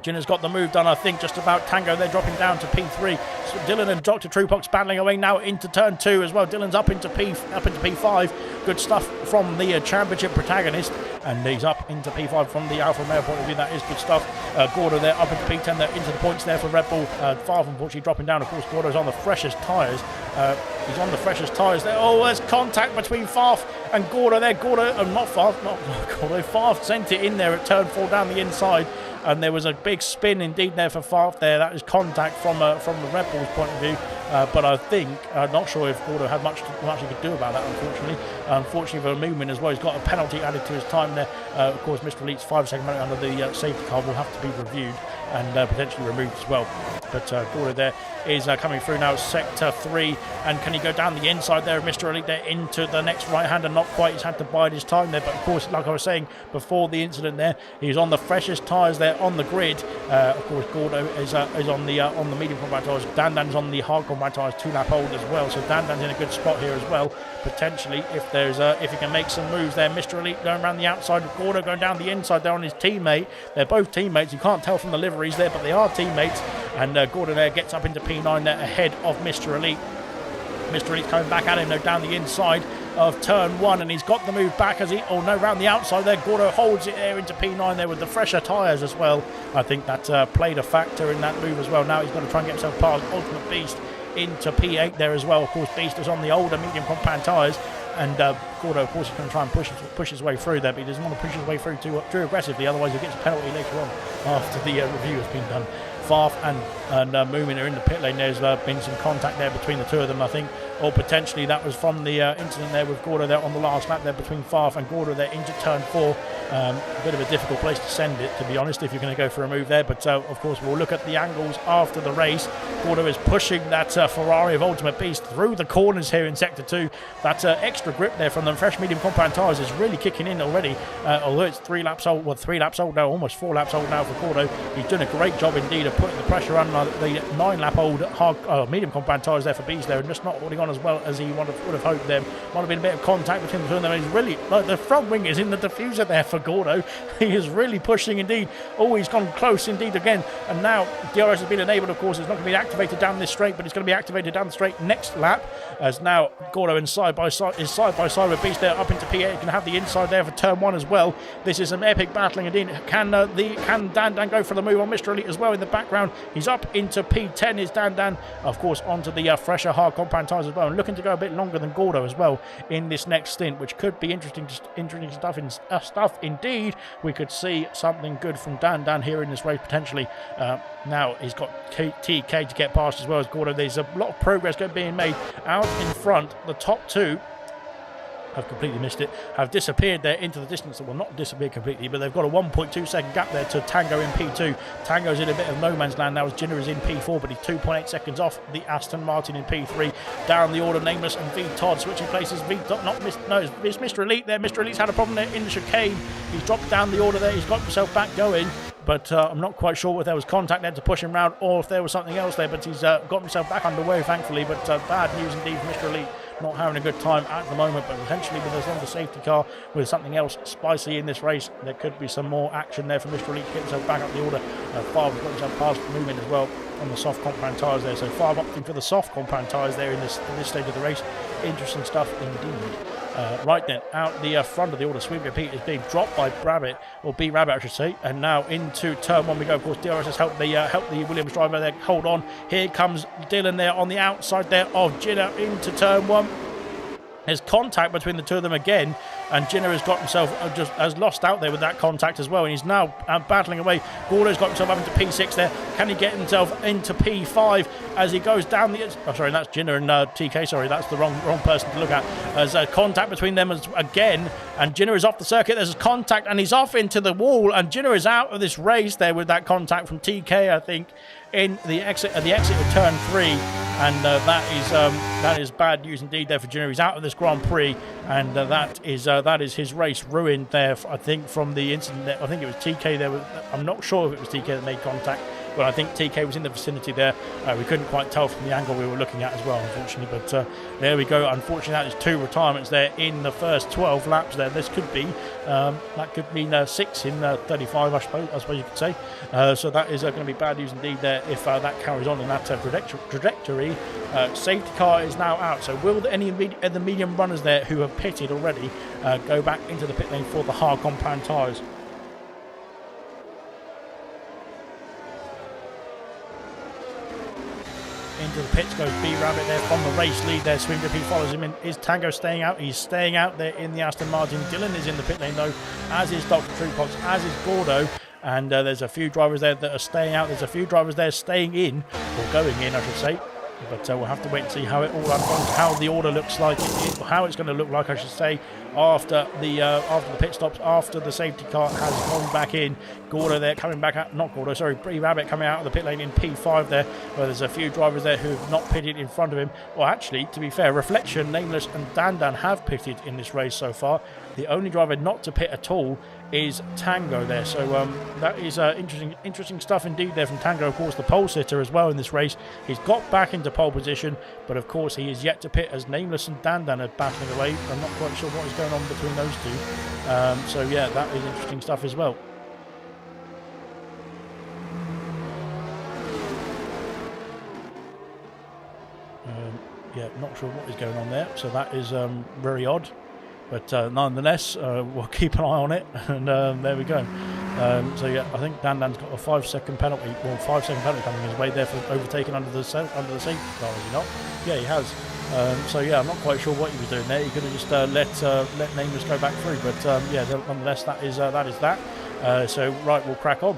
Jenner's got the move done, I think, just about. Tango, they're dropping down to P3. So Dylan and Dr. Truepox battling away now into turn 2 as well. Dylan's up into P5. Good stuff from the championship protagonist. And he's up into P5 from the Alfa Romeo point of view. That is good stuff. Gordo there up into P10. They're into the points there for Red Bull. Far from unfortunately dropping down. Of course, Gordo's on the freshest tyres. He's on the freshest tyres there. Oh, there's contact between Farf and Gordo there. Gordo, not Gordo. Farf sent it in there at turn 4 down the inside. And there was a big spin indeed there for Farf there. That is contact from the Red Bull's point of view. But I think, I'm not sure if Gordo had much he could do about that, unfortunately. Unfortunately for the movement as well, he's got a penalty added to his time there. Of course, Mr. Elite's 5-second penalty under the safety car will have to be reviewed and potentially removed as well. But Gordo there is coming through now, sector 3, and can he go down the inside there of Mr. Elite there into the next right-hander? Not quite, he's had to bide his time there, but of course, like I was saying before the incident there, he's on the freshest tyres there on the grid. Of course, Gordo is on the medium combat tyres. Dandan's on the hard combat tyres, 2-lap old as well, so Dandan's in a good spot here as well, potentially, if there's if he can make some moves there. Mr. Elite going around the outside, Gordo going down the inside there on his teammate. They're both teammates, you can't tell from the liveries there, but they are teammates. And Gordon there gets up into P9 there ahead of Mr. Elite. Mr. Elite's coming back at him though down the inside of turn 1, and he's got the move back as round the outside there. Gordo holds it there into P9 there with the fresher tyres as well. I think that played a factor in that move as well. Now he's got to try and get himself past Ultimate Beast into P8 there as well. Of course, Beast is on the older medium compound tyres, and Gordo, of course, is going to try and push his way through there, but he doesn't want to push his way through too aggressively, otherwise he'll get a penalty later on after the review has been done. Farf and Moomin are in the pit lane. There's been some contact there between the two of them, I think, or potentially that was from the incident there with Gordo there on the last lap there between Farf and Gordo there into turn 4. A bit of a difficult place to send it, to be honest, if you're going to go for a move there, but of course we'll look at the angles after the race. Gordo is pushing that Ferrari of Ultimate Beast through the corners here in sector 2. That extra grip there from the fresh medium compound tyres is really kicking in already, although it's 3 laps old now, almost 4 laps old now for Gordo. He's done a great job indeed of putting the pressure on the 9-lap old medium compound tyres there for Beast there, and just not holding on as well as he would have hoped there. Might have been a bit of contact between the two of them. He's really, the front wing is in the diffuser there for Gordo. He is really pushing indeed. Oh, he's gone close indeed again, and now DRS has been enabled. Of course, it's not going to be activated down this straight, but it's going to be activated down the straight next lap, as now Gordo is side by side with Beast there up into P8. He can have the inside there for turn 1 as well. This is some epic battling indeed. Can Dan go for the move on Mr. Elite as well in the background? He's up into P10 is Dan, of course, onto the fresher hard compound tyres as well, and looking to go a bit longer than Gordo as well in this next stint, which could be interesting stuff indeed. We could see something good from Dan here in this race potentially. Now he's got TK to get past as well as Gordo. There's a lot of progress being made out in front. The top two have completely missed it, have disappeared there into the distance. Well, not disappeared completely, but they've got a 1.2 second gap there to Tango in P2. Tango's in a bit of no man's land now as Jinner is in P4, but he's 2.8 seconds off the Aston Martin in P3. Down the order, Nameless and V Todd switching places. V Todd, it's Mr. Elite there. Mr. Elite's had a problem there in the chicane. He's dropped down the order there. He's got himself back going. But I'm not quite sure if there was contact there to push him round or if there was something else there. But he's got himself back underway, thankfully. But bad news indeed for Mr. Elite. Not having a good time at the moment, but potentially with another safety car with something else spicy in this race, there could be some more action there for Mr. Elite to get himself back up the order. Favre's got himself past the movement as well on the soft compound tyres there. So Favre opting for the soft compound tyres there in this stage of the race. Interesting stuff indeed. Right then, out the front of the order, Sweet Repeat is being dropped by Rabbit, or B Rabbit I should say, and now into turn one we go. Of course, DRS has helped the Williams driver there hold on. Here comes Dylan there on the outside there of Jinner into turn one. There's contact between the two of them again, and Jinner has got himself has lost out there with that contact as well, and he's now battling away. Gordo's got himself up into P6 there. Can he get himself into P5 as he goes down the... Oh, sorry, that's Jinner and TK. Sorry, that's the wrong person to look at. There's a contact between them again, and Jinner is off the circuit. There's a contact, and he's off into the wall, and Jinner is out of this race there with that contact from TK, I think, in the exit of turn 3, and that is bad news indeed there for Jinner. He's out of this Grand Prix, and that is his race ruined there. I think from the incident there, I think it was TK there. I'm not sure if it was TK that made contact, but I think TK was in the vicinity there. We couldn't quite tell from the angle we were looking at as well, unfortunately. But there we go. Unfortunately, that is 2 retirements there in the first 12 laps there. This could be, that could mean 6 in 35, I suppose you could say. So that is going to be bad news indeed there if that carries on in that trajectory. Safety car is now out. So will any of the medium runners there who have pitted already go back into the pit lane for the hard compound tyres? Into the pits goes B Rabbit there from the race lead there. Swing Repeat follows him in. Is Tango staying out? He's staying out there in the Aston Martin. Dylan is in the pit lane though, as is Dr. Truepox, as is Gordo. And there's a few drivers there that are staying out. There's a few drivers there staying in, or going in, I should say. But we'll have to wait and see how it all unfolds, how the order looks like, how it's going to look like, I should say, after the pit stops, after the safety car has gone back in. Gordo there coming back out, not Gordo, sorry, Bree Rabbit coming out of the pit lane in P5 there, where there's a few drivers there who have not pitted in front of him. Well, actually, to be fair, Reflection, Nameless and Dan have pitted in this race so far. The only driver not to pit at all is Tango there. So that is interesting stuff indeed there from Tango. Of course, the pole sitter as well in this race. He's got back into pole position, but of course he is yet to pit as Nameless and Dan are battling away. I'm not quite sure what is going on between those two. So yeah, that is interesting stuff as well. Yeah, not sure what is going on there. So that is very odd. But nonetheless, we'll keep an eye on it, and there we go. So yeah, I think Dan's got a 5-second penalty. Well, 5-second penalty coming his way there for overtaking under the safety car, is he not? Yeah, he has. So yeah, I'm not quite sure what he was doing there. He could have just let Nameless go back through. But yeah, nonetheless, that is that. So right, we'll crack on.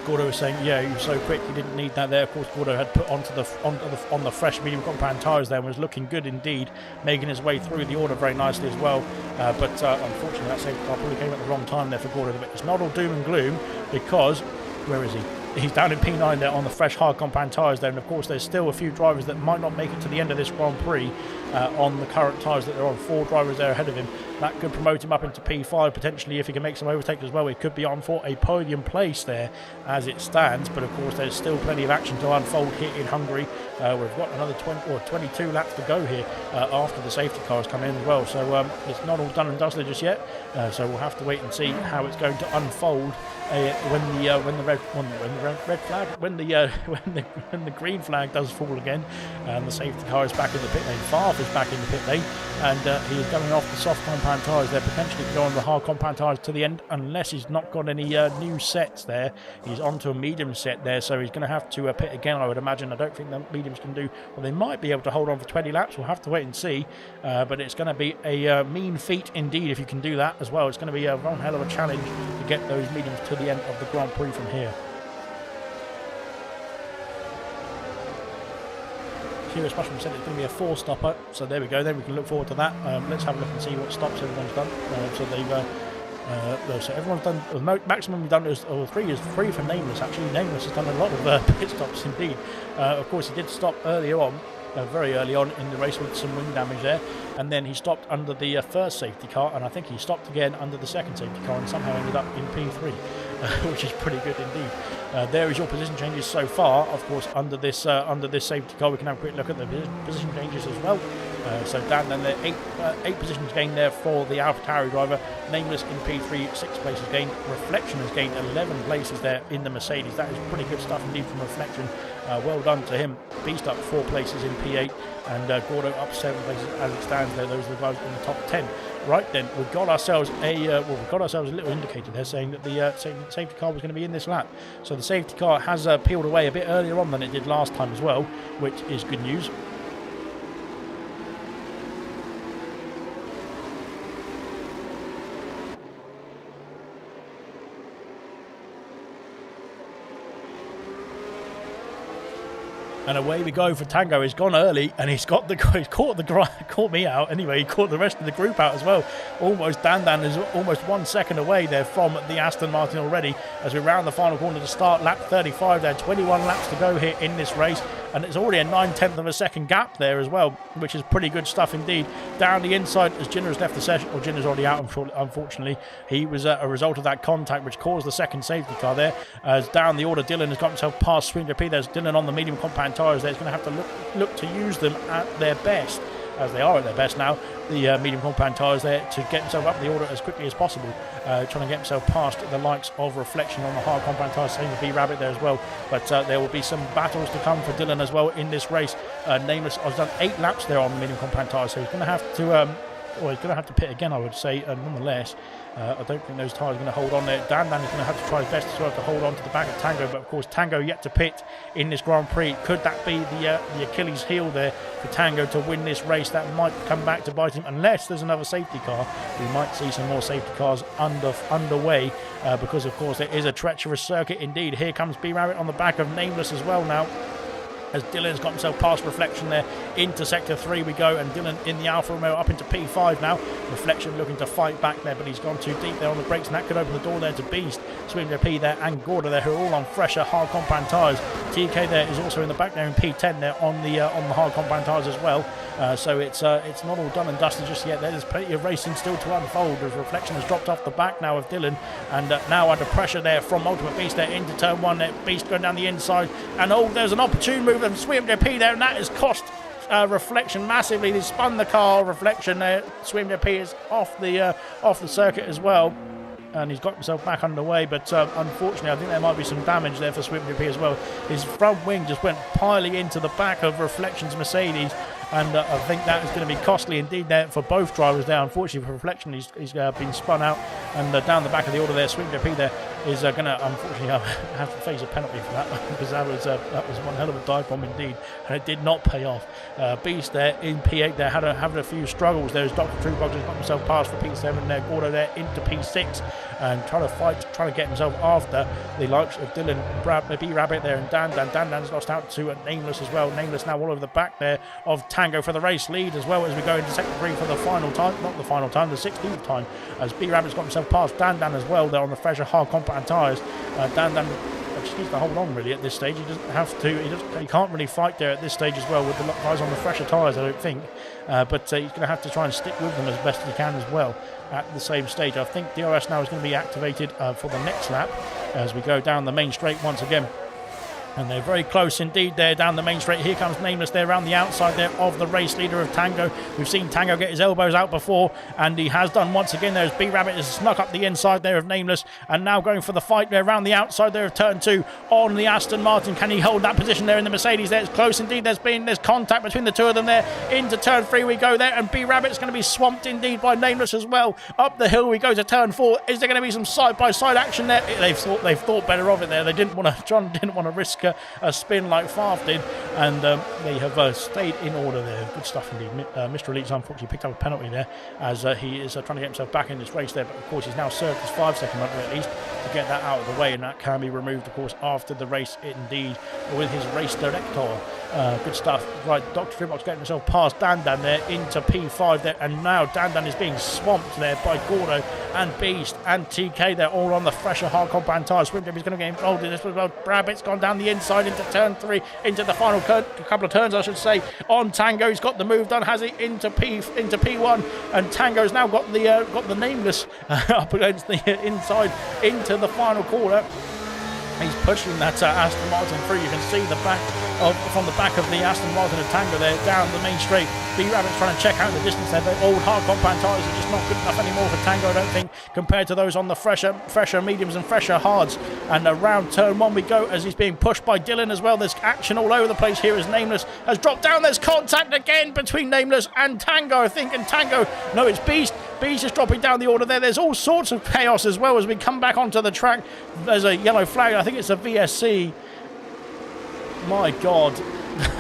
Gordo was saying, yeah, he was so quick, he didn't need that there. Of course, Gordo had put on the fresh medium compound tyres there and was looking good indeed, making his way through the order very nicely as well. But unfortunately, that safety car probably came at the wrong time there for Gordo. But it's not all doom and gloom because, where is he? He's down in P9 there on the fresh hard compound tyres there, and of course there's still a few drivers that might not make it to the end of this Grand Prix on the current tyres that they're on. 4 drivers there ahead of him. That could promote him up into P5 potentially if he can make some overtakes as well. It could be on for a podium place there as it stands, but of course there's still plenty of action to unfold here in Hungary. We've got another 22 laps to go here after the safety cars come in as well, so it's not all done and dusted just yet. So we'll have to wait and see how it's going to unfold when the green flag does fall again, and the safety car is back in the pit lane. Favre is back in the pit lane, and he is going off the soft compound tyres there, potentially to go on the hard compound tyres to the end, unless he's not got any new sets there. He's onto a medium set there, so he's going to have to pit again, I would imagine. I don't think the mediums can do, well, they might be able to hold on for 20 laps. We'll have to wait and see, but it's going to be a mean feat indeed if you can do that as well. It's going to be a one hell of a challenge to get those mediums to the end of the Grand Prix from here. Curious Mushroom said it's going to be a 4-stopper, so there we go. Then we can look forward to that. Let's have a look and see what stops everyone's done. So they've so everyone's done the maximum we've done is 3 for Nameless. Actually, Nameless has done a lot of pit stops indeed. Of course, he did stop earlier on. Very early on in the race with some wing damage there, and then he stopped under the first safety car, and I think he stopped again under the second safety car and somehow ended up in P3, which is pretty good indeed. There is your position changes so far. Of course, under this safety car, we can have a quick look at the position changes as well. So down there, 8 positions gained there for the AlphaTauri driver. Nameless in P3, 6 places gained. Reflection has gained 11 places there in the Mercedes. That is pretty good stuff indeed from Reflection. Well done to him. Beast up 4 places in P8, and Gordo up 7 places as it stands there. Those are the guys in the top 10. Right then, we've got ourselves a little indicator there saying that the safety car was going to be in this lap. So the safety car has peeled away a bit earlier on than it did last time as well, which is good news. And away we go for Tango. He's gone early, and he's caught me out. Anyway, he caught the rest of the group out as well. Almost Dan is almost 1 second away there from the Aston Martin already. As we round the final corner to start lap 35, there 21 laps to go here in this race, and it's already a 9/10 of a second gap there as well, which is pretty good stuff indeed. Down the inside, as Jinner has left the session, or Jinner's already out, unfortunately. He was a result of that contact, which caused the second safety car there. As down the order, Dylan has got himself past Swing P. There's Dylan on the medium compact tyres there. He's going to have to look to use them at their best, as they are at their best now, the medium compound tyres there, to get himself up the order as quickly as possible, trying to get himself past the likes of Reflection on the hard compound tyres, same with B-Rabbit there as well. But there will be some battles to come for Dylan as well in this race. Nameless has done 8 laps there on the medium compound tyres, so he's going to have to he's going to have to pit again, I would say, nonetheless. I don't think those tyres are going to hold on there. Dan is going to have to try his best as well to hold on to the back of Tango, but of course Tango yet to pit in this Grand Prix. Could that be the Achilles heel there for Tango to win this race? That might come back to bite him unless there's another safety car. We might see some more safety cars underway because of course there is a treacherous circuit indeed. Here comes B-Rabbit on the back of Nameless as well now, as Dylan's got himself past Reflection there. Into Sector 3 we go, and Dylan in the Alfa Romeo up into P5 now. Reflection looking to fight back there, but he's gone too deep there on the brakes, and that could open the door there to Beast, Swim P there, and Gorda there, who are all on fresher hard compound tyres. TK there is also in the back there in P10 there on the hard compound tyres as well. So it's not all done and dusted just yet. There's plenty of racing still to unfold, as Reflection has dropped off the back now of Dylan, and now under pressure there from Ultimate Beast there into turn 1 there. Beast going down the inside, and there's an opportune move and Swim P there, and that has cost Reflection massively. They spun the car. Reflection there. Swim P is off the circuit as well, and he's got himself back underway, but unfortunately I think there might be some damage there for Swim P as well. His front wing just went piling into the back of Reflection's Mercedes, and I think that is going to be costly indeed there for both drivers there. Unfortunately for Reflection, he's been spun out, and down the back of the order there, Swim P there is going to unfortunately have to face a penalty for that, because that was one hell of a dive bomb indeed, and it did not pay off. Beast there in P8 there having a few struggles. There's Dr. Truebox has got himself past for P7 there. Gordo there into P6 and trying to get himself after the likes of Dylan, B-Rabbit there, and Dan's lost out to Nameless as well. Nameless now all over the back there of Tango for the race lead, as well as we go into Sector 3 for the final time, not the final time, the 16th time, as B-Rabbit's got himself past Dan as well there on the fresher hard compound tyres. Dan just needs to hold on really at this stage. He doesn't have to. He can't really fight there at this stage as well with the guys on the fresher tyres, I don't think. But he's going to have to try and stick with them as best he can as well at the same stage. I think DRS now is going to be activated for the next lap as we go down the main straight once again. And they're very close indeed there down the main straight. Here comes Nameless there around the outside there of the race leader of Tango. We've seen Tango get his elbows out before, and he has done once again. There's B-Rabbit has snuck up the inside there of Nameless, and now going for the fight there around the outside there of turn 2 on the Aston Martin. Can he hold that position there in the Mercedes there? It's close indeed. There's contact between the two of them there. Into turn 3 we go there, and B-Rabbit's going to be swamped indeed by Nameless as well. Up the hill we go to turn 4. Is there going to be some side-by-side action there? They've thought better of it there. John didn't want to risk a spin like Favre did, and they have stayed in order there. Good stuff indeed. Mr. Elite's unfortunately picked up a penalty there, as he is trying to get himself back in this race there, but of course he's now served his 5-second penalty at least to get that out of the way, and that can be removed of course after the race indeed with his race director. Good stuff. Right, Dr. Truebox getting himself past Dandan there into P5 there, and now Dandan is being swamped there by Gordo and Beast and TK. They're all on the fresher hard compound tyres. Swimdip is going to get involved in this as well. Rabbit's gone down the inside into turn 3, into the final couple of turns, I should say. On Tango, he's got the move done, has he? Into P1, and Tango's now got the nameless up against the inside into the final corner. He's pushing that Aston Martin through. You can see from the back of the Aston Martin of Tango there down the main straight. B-Rabbit's trying to check out the distance there. The old hard compound tyres are just not good enough anymore for Tango, I don't think, compared to those on the fresher mediums and fresher hards. And around turn 1 we go as he's being pushed by Dylan as well. There's action all over the place here as Nameless has dropped down. There's contact again between Nameless and Tango, I think. And Tango, no, it's Beast. Beast is dropping down the order there. There's all sorts of chaos as well as we come back onto the track. There's a yellow flag. I think it's a VSC. My God,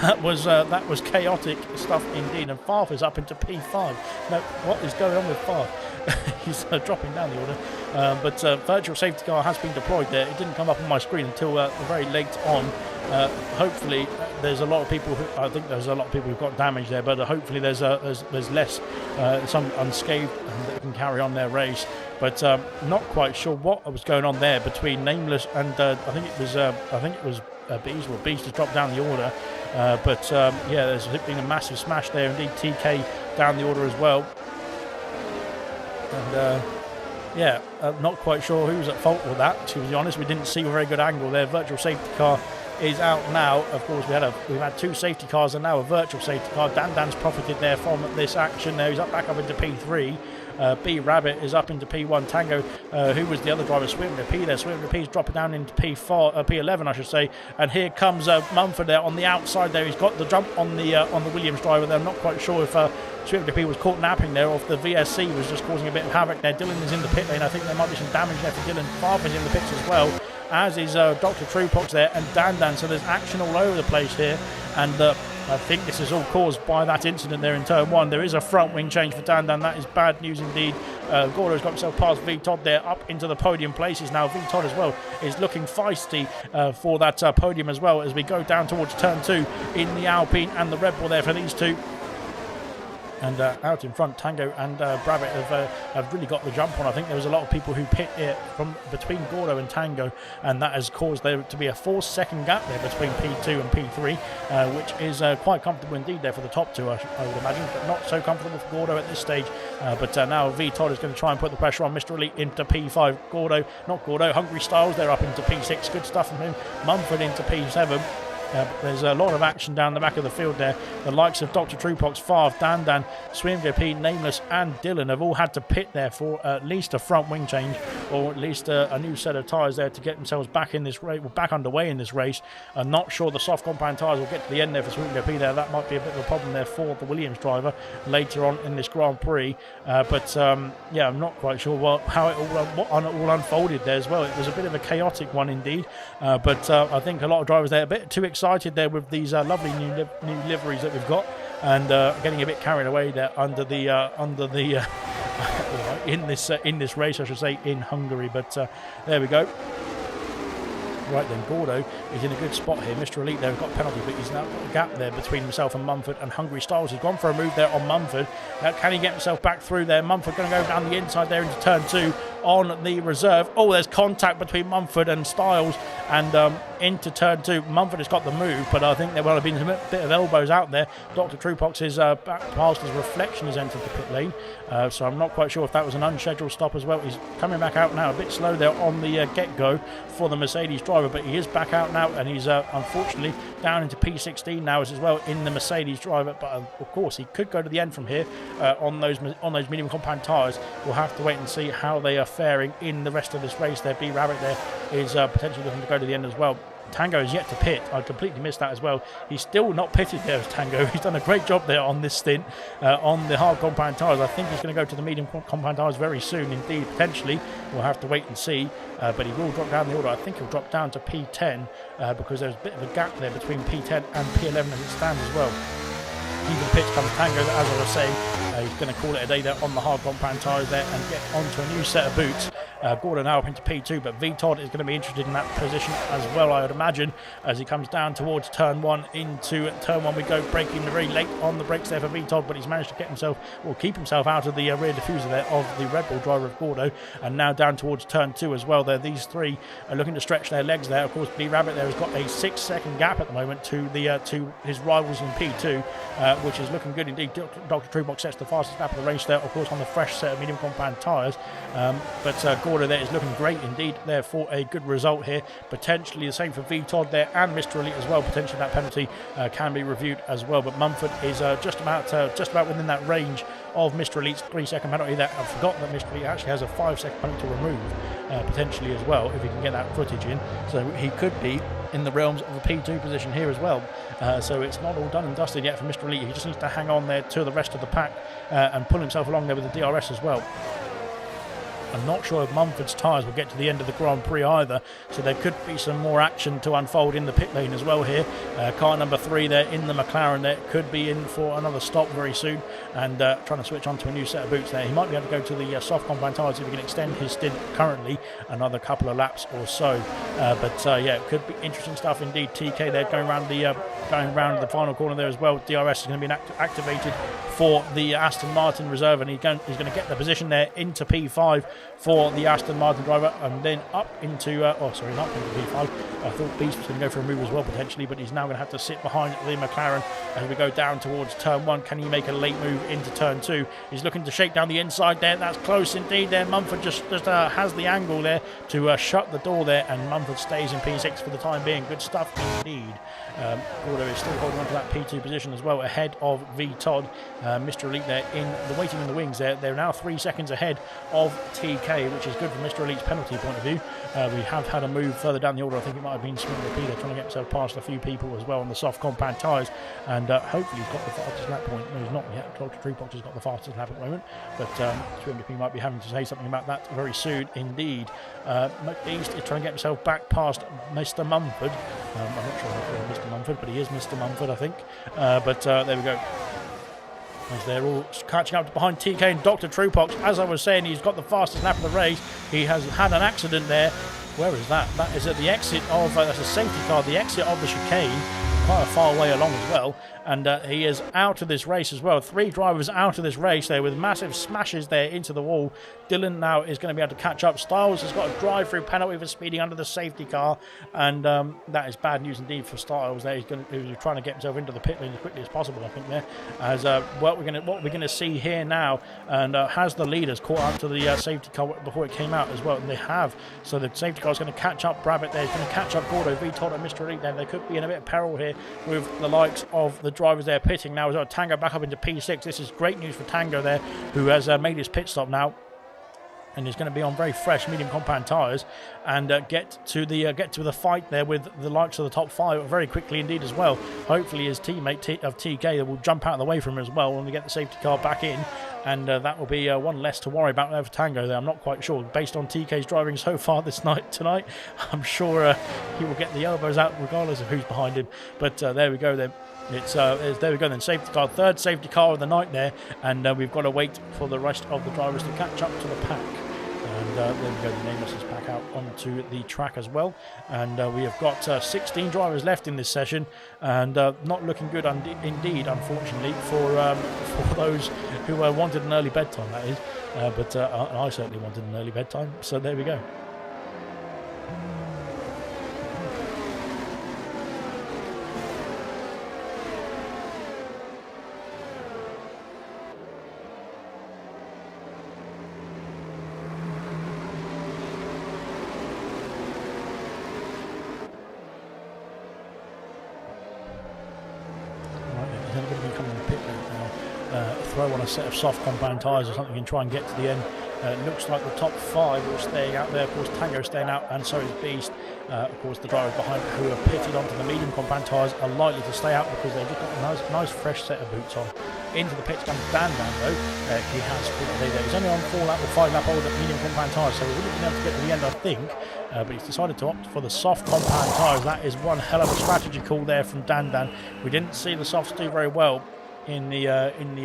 that was chaotic stuff indeed. And Farf is up into P5. Now, what is going on with Farf? He's dropping down the order. But virtual safety car has been deployed there. It didn't come up on my screen until very late on. Hopefully, there's a lot of people I think there's a lot of people who've got damage there, but hopefully there's less, some unscathed that can carry on their race. But not quite sure what was going on there between Nameless and I think it was Beast. Well, Beast has dropped down the order, but yeah, there's been a massive smash there. Indeed, TK down the order as well. And yeah, not quite sure who's at fault with that, to be honest. We didn't see a very good angle there. Virtual safety car is out now. Of course, we've had 2 safety cars and now a virtual safety car. Dan's profited there from this action there. He's back up into P3. B-Rabbit is up into P1. Tango, who was the other driver, Swimmer P there. Swimmer P's dropping down into P11, I should say. And here comes Mumford there on the outside there. He's got the jump on the Williams driver there. I'm not quite sure if Swimmer P was caught napping there, or if the VSC was just causing a bit of havoc there. Dylan is in the pit lane. I think there might be some damage there for Dylan. Farmer's in the pits as well, as is Dr. Truepox there and Dan. So there's action all over the place here. And I think this is all caused by that incident there in turn 1. There is a front wing change for Dan. That is bad news indeed. Gordo's got himself past V-Todd there, up into the podium places now. V-Todd as well is looking feisty for that podium as well as we go down towards turn 2 in the Alpine and the Red Bull there for these two. And out in front, Tango and Brabbit have really got the jump on. I think there was a lot of people who pit it from between Gordo and Tango, and that has caused there to be a 4-second gap there between P2 and P3, which is quite comfortable indeed there for the top two, I would imagine, but not so comfortable for Gordo at this stage. But now V-Todd is going to try and put the pressure on Mr. Elite into P5. Hungry Styles, they're up into P6. Good stuff from him. Mumford into P7. There's a lot of action down the back of the field there. The likes of Dr. Truepox, Farf, Dan, Swimvia P, Nameless and Dylan have all had to pit there for at least a front wing change, or at least a new set of tyres there to get themselves back in this race, back underway in this race. I'm not sure the soft compound tyres will get to the end there for Swimvia P there. That might be a bit of a problem there for the Williams driver later on in this Grand Prix. Yeah, I'm not quite sure how it all unfolded there as well. It was a bit of a chaotic one indeed. I think a lot of drivers there a bit too excited there with these lovely new liveries that we've got, and getting a bit carried away there under the in this race, I should say, in Hungary. But there we go. Right then, Gordo is in a good spot here. Mr. Elite there has got a penalty, but he's now got a gap there between himself and Mumford. And Hungry Styles has gone for a move there on Mumford. Can he get himself back through there? Mumford going to go down the inside there into turn 2 on the reserve. Oh, there's contact between Mumford and Styles, and into turn 2. Mumford has got the move, but I think there will have been a bit of elbows out there. Dr. Truepox's back past his reflection has entered the pit lane, so I'm not quite sure if that was an unscheduled stop as well. He's coming back out now, a bit slow there on the get-go for the Mercedes driver, but he is back out now, and he's unfortunately down into P16 now as well in the Mercedes driver. But of course, he could go to the end from here on those medium compound tyres. We'll have to wait and see how they are faring in the rest of this race there. B-Rabbit there is potentially looking to go to the end as well. Tango is yet to pit. I completely missed that as well. He's still not pitted there as Tango. He's done a great job there on this stint on the hard compound tyres. I think he's going to go to the medium compound tyres very soon indeed, potentially. We'll have to wait and see. But he will drop down the order. I think he'll drop down to P10 because there's a bit of a gap there between P10 and P11 as it stands as well. Even pitch comes Tango, as I was saying. He's going to call it a day there on the hard compound tyres there and get onto a new set of boots. Gordon now up into P2, but VTOD is going to be interested in that position as well, I would imagine, as he comes down towards turn 1. Into turn 1 we go, braking very late on the brakes there for VTOD, but he's managed to get himself, or keep himself out of the rear diffuser there of the Red Bull driver of Gordo, and now down towards turn 2 as well there. These three are looking to stretch their legs there. Of course, B-Rabbit there has got a 6-second gap at the moment to the to his rivals in P2, which is looking good indeed. Dr. Truebox sets the fastest lap of the race there, of course, on the fresh set of medium compound tyres, but Gordo there is looking great indeed there for a good result here. Potentially the same for VTOD there and Mr. Elite as well. Potentially that penalty can be reviewed as well, but Mumford is just about within that range of Mr. Elite's 3-second penalty there. I've forgotten that Mr. Elite actually has a 5-second penalty to remove potentially as well, if he can get that footage in, so he could be in the realms of a P2 position here as well. So it's not all done and dusted yet for Mr. Elite. He just needs to hang on there to the rest of the pack and pull himself along there with the DRS as well. I'm not sure if Mumford's tyres will get to the end of the Grand Prix either, so there could be some more action to unfold in the pit lane as well here. Car number 3 there in the McLaren there could be in for another stop very soon, and trying to switch on to a new set of boots there. He might be able to go to the soft compound tyres if he can extend his stint currently another couple of laps or so. But yeah, it could be interesting stuff indeed. TK there going around the final corner there as well. DRS is going to be activated for the Aston Martin reserve, and he's going to get the position there into P5 for the Aston Martin driver, and then up into not into P5. I thought Beast was going to go for a move as well potentially, but he's now going to have to sit behind the McLaren as we go down towards turn 1. Can he make a late move into turn 2? He's looking to shake down the inside there. That's close indeed there. Mumford just has the angle there to shut the door there, and Mumford stays in P6 for the time being. Good stuff indeed. Gordo is still holding on to that P2 position as well, ahead of VTOD. Mr. Elite there waiting in the wings there. They're now 3 seconds ahead of TK, which is good from Mr. Elite's penalty point of view. We have had a move further down the order. I think it might have been Swing Repeater trying to get himself past a few people as well on the soft compound tyres, and hopefully he's got the fastest lap point. No, he's not yet. Dr. Truebox has got the fastest lap at the moment, but Swim Repeater might be having to say something about that very soon indeed. East is trying to get himself back past Mr. Mumford. I'm not sure if Mr. Mumford, but he is Mr. Mumford, I think. But there we go. As they're all catching up behind TK and Dr. Truebox. As I was saying, he's got the fastest lap of the race. He has had an accident there. Where is that? That is at the exit of, that's a safety car, the exit of the chicane, quite a far way along as well. And he is out of this race as well. 3 drivers out of this race there with massive smashes there into the wall. Dylan now is going to be able to catch up. Styles has got a drive-through penalty for speeding under the safety car, and that is bad news indeed for Styles there. He's trying to get himself into the pit lane as quickly as possible, I think there. As what we're going to see here now, and has the leaders caught up to the safety car before it came out as well, and they have. So the safety car is going to catch up Rabbit there. He's going to catch up Gordo, VTOD and Mr. Elite there. They could be in a bit of peril here with the likes of the drivers there pitting now as well. Tango back up into P6. This is great news for Tango there, who has made his pit stop now, and is going to be on very fresh medium compound tyres, and get to the fight there with the likes of the top 5 very quickly indeed as well. Hopefully his teammate of TK will jump out of the way from him as well when we get the safety car back in, and that will be one less to worry about there for Tango there. I'm not quite sure, based on TK's driving so far tonight, I'm sure he will get the elbows out regardless of who's behind him. But there we go then. There we go then, safety car, 3rd safety car of the night there, and we've got to wait for the rest of the drivers to catch up to the pack. And there we go, the Nameless is back out onto the track as well, and we have got 16 drivers left in this session, and not looking good indeed, unfortunately, for those who wanted an early bedtime, that is, but I certainly wanted an early bedtime, so there we go. Throw on a set of soft compound tyres or something and try and get to the end. It looks like the top 5 are staying out there. Of course, Tango staying out, and so is Beast. Of course, the drivers behind who are pitted onto the medium compound tyres are likely to stay out because they've just got a nice fresh set of boots on. Into the pits comes Dan though. He has he's only on 4-lap or 5-lap old at medium compound tyres, so he wouldn't have been able to get to the end, I think. But he's decided to opt for the soft compound tyres. That is one hell of a strategy call there from Dan. We didn't see the softs do very well in the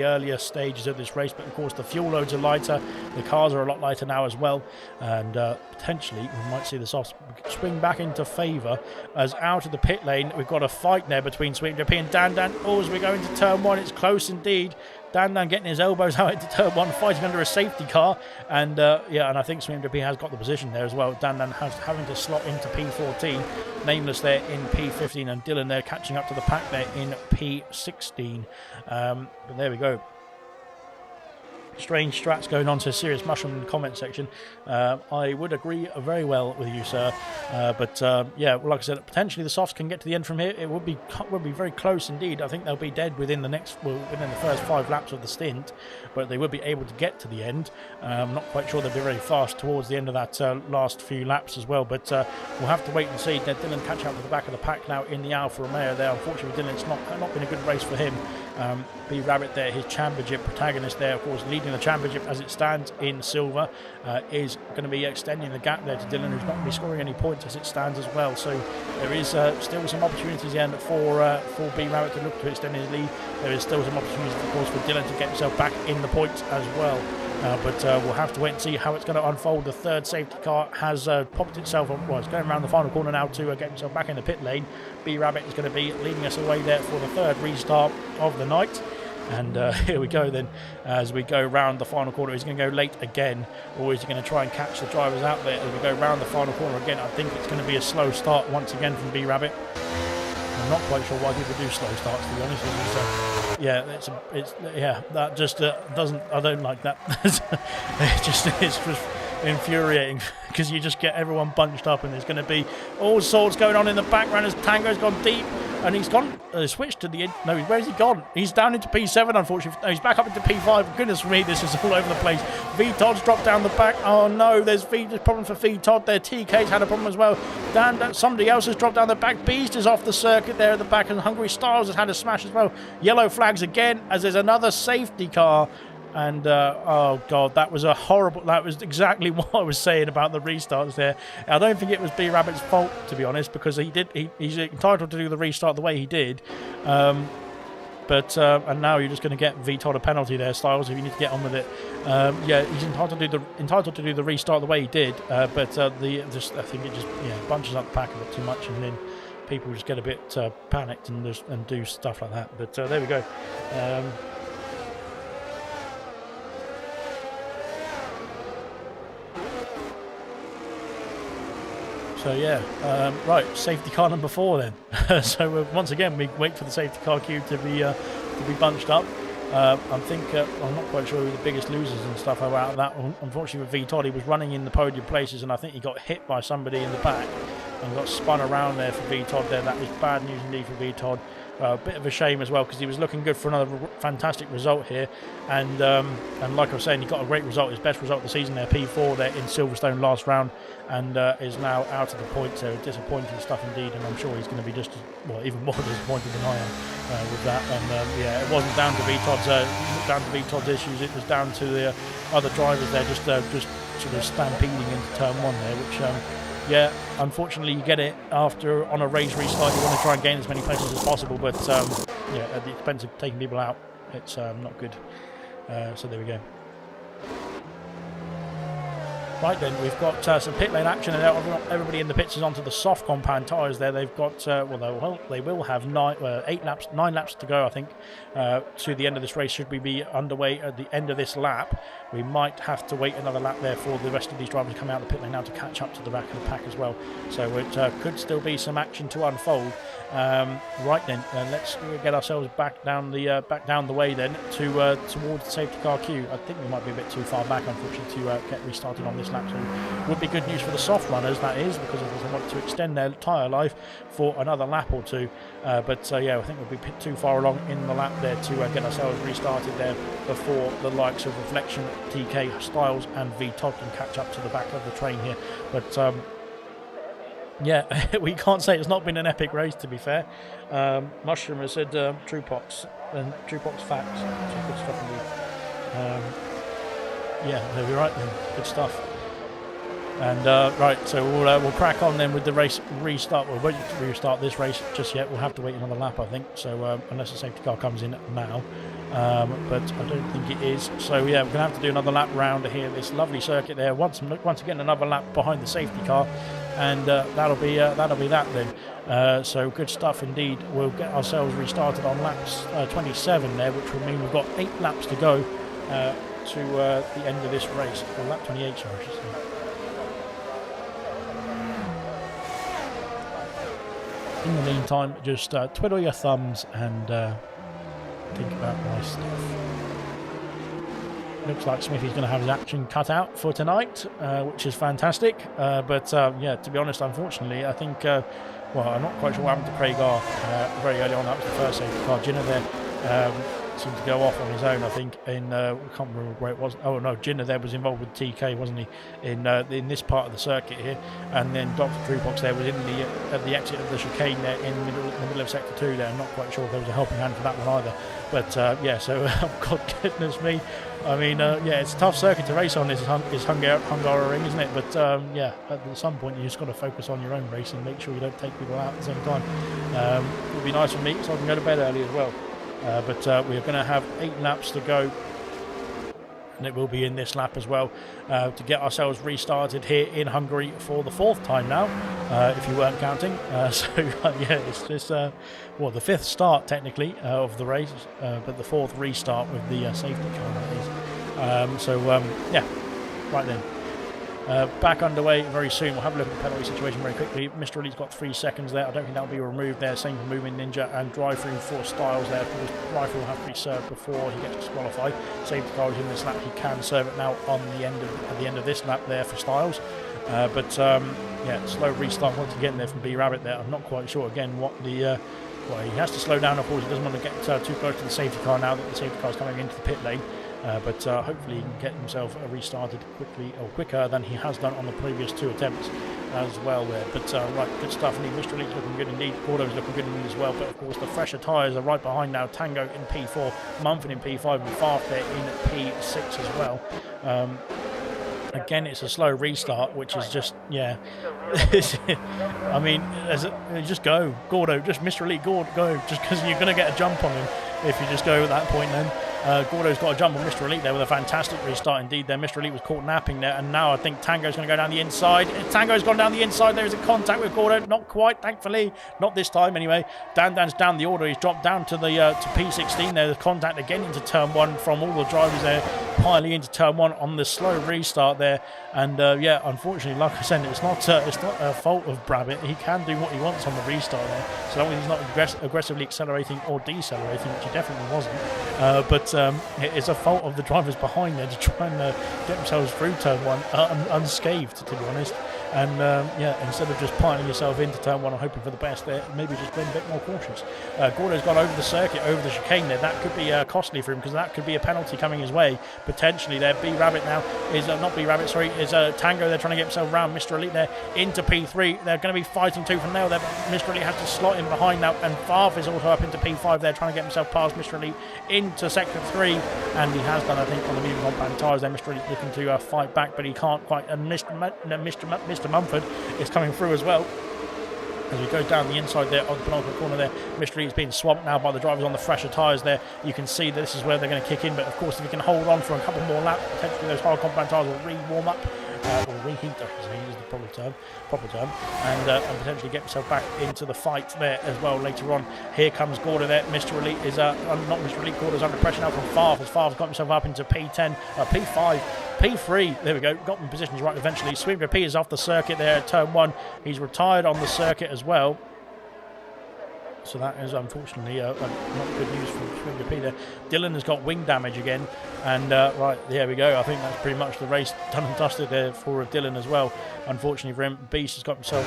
earlier stages of this race, but of course the fuel loads are lighter, the cars are a lot lighter now as well, and potentially we might see the softs swing back into favour as out of the pit lane we've got a fight there between Sweet MJP and Dan Dan. Oh, as we go into turn 1, it's close indeed. Dan Dan getting his elbows out into turn 1, fighting under a safety car, and yeah, and I think Sweet MJP has got the position there as well. Dan Dan having to slot into P14, Nameless there in P15, and Dylan there catching up to the pack there in P16. But there we go. Strange strats going on to Serious Mushroom in the comment section. I would agree very well with you, sir. But yeah, like I said, potentially the softs can get to the end from here. It would be very close indeed. I think they'll be dead within the first 5 laps of the stint, but they would be able to get to the end. I'm not quite sure they'll be very fast towards the end of that last few laps as well. But we'll have to wait and see. Dylan catch up with the back of the pack now in the Alfa Romeo there. Unfortunately, Dylan, it's not been a good race for him. B Rabbit there, his championship protagonist there, of course, leading the championship as it stands in silver, is going to be extending the gap there to Dylan, who's not going to be scoring any points as it stands as well. So there is still some opportunities here for B Rabbit to look to extend his lead. There is still some opportunities, of course, for Dylan to get himself back in the points as well. But we'll have to wait and see how it's going to unfold. The third safety car has popped itself on. Well, it's going around the final corner now to get himself back in the pit lane. B Rabbit is going to be leading us away there for the third restart of the night. And here we go then, as we go round the final corner. He's going to go late again, or is he going to try and catch the drivers out there as we go round the final corner again? I think it's going to be a slow start once again from B Rabbit. I'm not quite sure why people do slow starts, to be honest with you. Yeah, that just doesn't. I don't like that. it's just infuriating because you just get everyone bunched up, and there's going to be all sorts going on in the background as Tango's gone deep. And he's gone, switched to the, no, where's he gone? He's down into P7, unfortunately. No, he's back up into P5. Goodness me, this is all over the place. V-Todd's dropped down the back. Oh no, there's problems for V-Todd there. TK's had a problem as well. Somebody else has dropped down the back. Beast is off the circuit there at the back, and Hungary Stars has had a smash as well. Yellow flags again, as there's another safety car. And oh god, that was exactly what I was saying about the restarts there. I don't think it was B Rabbit's fault, to be honest, because he's entitled to do the restart the way he did. And now you're just going to get V-Todd a penalty there, Styles, if you need to get on with it. Yeah, he's entitled to do the restart the way he did, but I think it just bunches up the pack a bit too much, and then people just get a bit panicked and do stuff like that. But there we go. So yeah, right, safety car number 4 then. So once again, we wait for the safety car queue to be bunched up. I'm not quite sure who the biggest losers and stuff are out of that. Unfortunately with V-Todd, he was running in the podium places, and I think he got hit by somebody in the back and got spun around there for V-Todd there. That is bad news indeed for V-Todd. A bit of a shame as well, because he was looking good for another fantastic result here, and like I was saying, he got a great result, his best result of the season there, P4 there in Silverstone last round, and is now out of the points. So disappointing stuff indeed, and I'm sure he's going to be just even more disappointed than I am with that. And yeah, it wasn't down to V-Todd's issues, it was down to the other drivers there just sort of stampeding into turn 1 there, which yeah, unfortunately you get it after on a race restart. You want to try and gain as many places as possible, but yeah, at the expense of taking people out, it's not good. So there we go. Right then, we've got some pit lane action, and everybody in the pits is onto the soft compound tyres there. They've got, they will have 9 laps to go, I think, to the end of this race. Should we be underway at the end of this lap, we might have to wait another lap there for the rest of these drivers to come out of the pit lane now to catch up to the back of the pack as well. So it could still be some action to unfold. Right then, let's get ourselves back down the way then towards the safety car queue. I think we might be a bit too far back, unfortunately, to get restarted on this lap. So it would be good news for the soft runners, that is, because they want to extend their tyre life for another lap or two. But yeah, I think we'll be too far along in the lap there to get ourselves restarted there before the likes of Reflection, TK, Styles and V-Todd can catch up to the back of the train here. But yeah, we can't say it's not been an epic race, to be fair. Mushroom has said Truepox and Truepox facts. Good stuff indeed. Yeah, they'll be right then. Good stuff. And right, so we'll crack on then with the race restart. We won't restart this race just yet. We'll have to wait another lap, I think. So unless the safety car comes in now, but I don't think it is. So yeah, we're gonna have to do another lap round here. This lovely circuit there. Once again, another lap behind the safety car, and that'll be that then. So good stuff indeed. We'll get ourselves restarted on laps 27 there, which will mean we've got 8 laps to go to the end of this race. Or lap 28, sorry, I should say. In the meantime, just twiddle your thumbs and think about my stuff. Looks like Smithy's going to have his action cut out for tonight, which is fantastic. But yeah, to be honest, unfortunately, I think, well, I'm not quite sure what happened to Craig R. Very early on. That was the first safety car. Jinner there seemed to go off on his own, I think, in, I can't remember where it was. Oh no, Jinner there was involved with TK, wasn't he, in this part of the circuit here. And then Dr. Drewbox there was in at the exit of the chicane there in the middle of sector 2 there. I'm not quite sure if there was a helping hand for that one either. But yeah, so God goodness me. I mean, yeah, it's a tough circuit to race on. It's Hungary, isn't it? But yeah, at some point you just got to focus on your own race and make sure you don't take people out at the same time. It would be nice for me so I can go to bed early as well. But we're going to have 8 laps to go, and it will be in this lap as well, to get ourselves restarted here in Hungary for the 4th time now, if you weren't counting. So yeah, it's just well, the 5th start technically of the race, but the 4th restart with the safety car, that is. So yeah, right then. Back underway very soon. We'll have a look at the penalty situation very quickly. Mr. Elite's got 3 seconds there. I don't think that'll be removed there. Same for Moving Ninja and Drive Through for Styles there. Of course, Rifle will have to be served before he gets disqualified. Safety car is in this lap. He can serve it now on the end of this lap there for Styles. But yeah, slow restart once again there from B Rabbit there. I'm not quite sure again what the well, he has to slow down, of course. He doesn't want to get too close to the safety car now that the safety car is coming into the pit lane. But hopefully he can get himself restarted quickly, or quicker than he has done on the previous 2 attempts as well there. But right, good stuff indeed. Mr. Elite's looking good indeed. Gordo's looking good indeed as well. But of course the fresher tyres are right behind now. Tango in P4, Mumford in P5, and Farf there in P6 as well. Again, it's a slow restart, which is just, yeah. I mean, just go, Gordo, just Mr. Elite, go, just because you're going to get a jump on him if you just go at that point then. Gordo's got a jump on Mr. Elite there with a fantastic restart indeed there. Mr. Elite was caught napping there, and now I think Tango's going to go down the inside. Tango's gone down the inside. There is a contact with Gordo. Not quite, thankfully. Not this time anyway. Dan's down the order. He's dropped down to the to P16 there. The contact again into turn 1 from all the drivers there, piling into turn 1 on the slow restart there. And yeah, unfortunately, like I said, it's not a fault of Brabbit. He can do what he wants on the restart there, so long as he's not aggressively accelerating or decelerating, which he definitely wasn't. But it is a fault of the drivers behind there to try and get themselves through turn 1 unscathed, to be honest. And yeah, instead of just piling yourself into turn 1 and hoping for the best there, maybe just being a bit more cautious. Gordo's gone over the circuit, over the chicane there. That could be costly for him, because that could be a penalty coming his way potentially there. B Rabbit now is not B Rabbit, sorry, is Tango. They're trying to get himself around Mr. Elite there into P3. They're going to be fighting tooth and nail there, but Mr. Elite has to slot in behind now, and Farf is also up into P5 there, trying to get himself past Mr. Elite into sector 3, and he has done, I think, on the medium compound tyres there. Mr. Elite looking to fight back, but he can't quite, and Mr. Mumford is coming through as well. As we go down the inside there on the penultimate corner there, Mr. Elite is being swamped now by the drivers on the fresher tyres there. You can see that this is where they're going to kick in, but of course if he can hold on for a couple more laps, potentially those hard compound tyres will re-warm up, or reheat, I is the proper term, and potentially get himself back into the fight there as well later on. Here comes Gordo there. Mr. Elite is, not Mr. Elite, Gordo's under pressure now from Farf, as Farf's got himself up into P10, P5, P3, there we go, got in positions right eventually. Sweeper P is off the circuit there at turn 1. He's retired on the circuit as well. So that is unfortunately not good news for Sweeper P there. Dylan has got wing damage again. And right, there we go. I think that's pretty much the race done and dusted there for Dylan as well. Unfortunately for him, Beast has got himself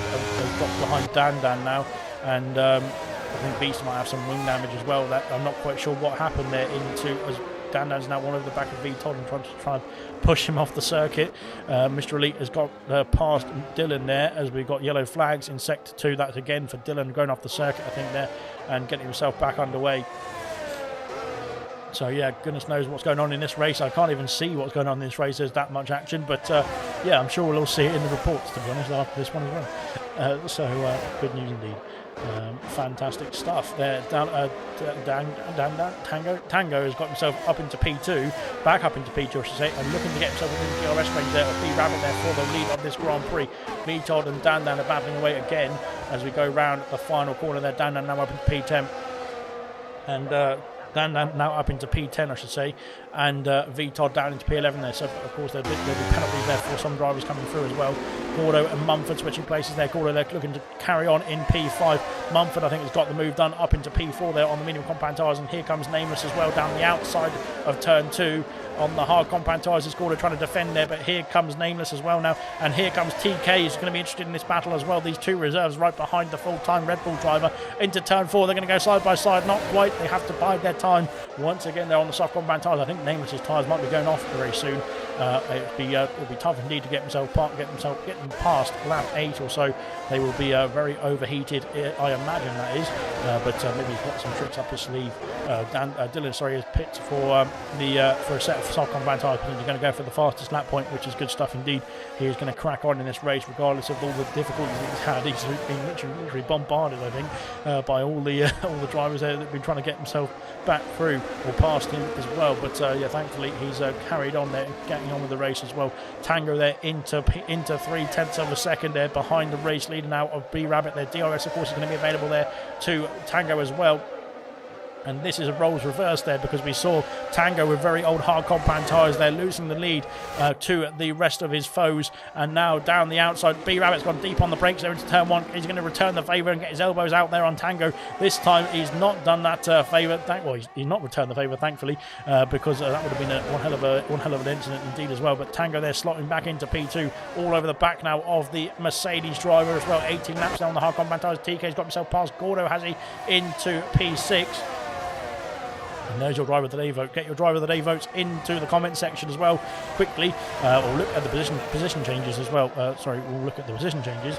dropped behind Dan now. And I think Beast might have some wing damage as well. That I'm not quite sure what happened there as Dan's now one of the back of V-Todd and trying to try and push him off the circuit. Mr. Elite has got past Dylan there as we've got yellow flags in sector 2. That's again for Dylan going off the circuit, I think, there, and getting himself back underway. So yeah, goodness knows what's going on in this race. I can't even see what's going on in this race. There's that much action, but yeah, I'm sure we'll all see it in the reports, to be honest, after this one as well. So good news indeed. Fantastic stuff there. Tango has got himself up into P2, back up into P2 I should say, and looking to get himself within the DRS range there of B Rabbit there for the lead of this Grand Prix. Vitold and Dan are battling away again as we go round the final corner there. Dan now up into P10, and Dan now up into P10 I should say, and Vitold down into P11 there. So of course there'll be penalties there for some drivers coming through as well. Gordo and Mumford switching places there. Gordo they're looking to carry on in P5. Mumford I think has got the move done up into P4 there on the medium compound tyres, and here comes Nameless as well down the outside of turn 2 on the hard compound tyres. Is Gordo trying to defend there, but here comes Nameless as well now, and here comes TK. He's going to be interested in this battle as well. These two reserves right behind the full-time Red Bull driver into turn 4. They're going to go side by side, not quite. They have to bide their time. Once again they're on the soft compound tyres. I think Nameless's tyres might be going off very soon. It'll be tough indeed to get them past lap 8 or so. They will be very overheated, I imagine that is, but maybe he's got some tricks up his sleeve. Dylan, is picked for a set of soft compound tyres. He's going to go for the fastest lap point, which is good stuff indeed. He is going to crack on in this race regardless of all the difficulties he's had. He's been literally bombarded, I think, by all the drivers there that have been trying to get himself back through or past him as well. But yeah, thankfully he's carried on there, getting on with the race as well. Tango there into 3/10 of a second there behind the race leader now of B Rabbit there. DRS of course is going to be available there to Tango as well. And this is a roles reverse there, because we saw Tango with very old hard compound tyres there losing the lead to the rest of his foes. And now down the outside, B Rabbit's gone deep on the brakes there into turn 1. He's going to return the favour and get his elbows out there on Tango. This time he's not done that favour. Well, he's not returned the favour, thankfully, because that would have been one hell of an incident indeed as well. But Tango there slotting back into P2, all over the back now of the Mercedes driver as well. 18 laps now on the hard compound tyres. TK's got himself past Gordo, has he, into P6. And there's your driver of the day vote. Get your driver of the day votes into the comment section as well quickly, or look at the position changes as well. We'll look at the position changes.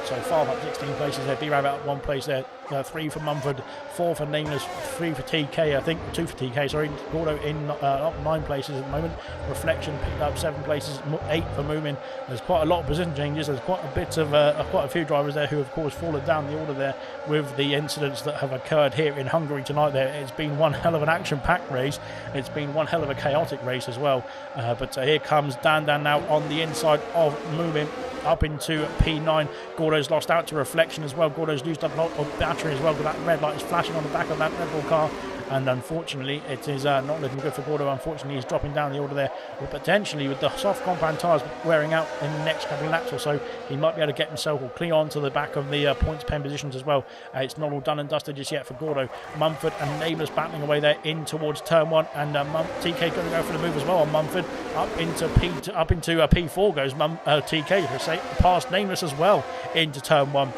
So far up 16 places there. B-Rabbit up 1 place there. 3 for Mumford, 4 for Nameless, 3 for TK, I think, 2 for TK, sorry. Gordo in up 9 places at the moment. Reflection picked up 7 places, 8 for Moomin. There's quite a lot of position changes. There's quite a bit of quite a few drivers there who have, of course, fallen down the order there with the incidents that have occurred here in Hungary tonight. There, it's been one hell of an action-packed race. It's been one hell of a chaotic race as well. But here comes Dan now on the inside of Moomin, up into P9. Gordo's lost out to Reflection as well. Gordo's used up a lot of battery as well, but that red light is flashing on the back of that Red Bull car, and unfortunately it is not looking good for Gordo. Unfortunately he's dropping down the order there, but potentially with the soft compound tyres wearing out in the next couple of laps or so, he might be able to get himself or clear on to the back of the points pen positions as well. It's not all done and dusted just yet for Gordo. Mumford and Nameless battling away there in towards turn 1, and TK going to go for the move as well on Mumford. Up into P4 goes TK, let's say, past Nameless as well into turn 1.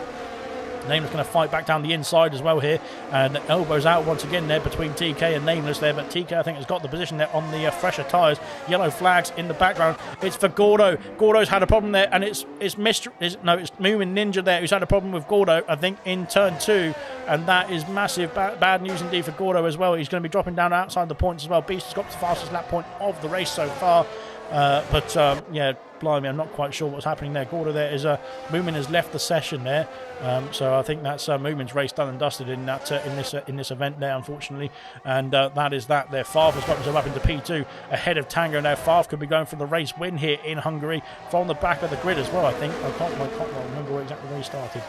Nameless going to fight back down the inside as well here, and elbows out once again there between TK and Nameless there, but TK I think has got the position there on the fresher tyres. Yellow flags in the background. It's for Gordo. Gordo's had a problem there, and it's Moomin Ninja there who's had a problem with Gordo, I think, in turn 2, and that is massive bad news indeed for Gordo as well. He's going to be dropping down outside the points as well. Beast has got the fastest lap point of the race so far, yeah, blimey, I'm not quite sure what's happening there. Gordo there is Moomin has left the session there, so I think that's Moomin's race done and dusted in that in this event there, unfortunately, and that is that there. Favre has got himself up into P2 ahead of Tango now. Favre could be going for the race win here in Hungary from the back of the grid as well, I think. I can't remember exactly where he started.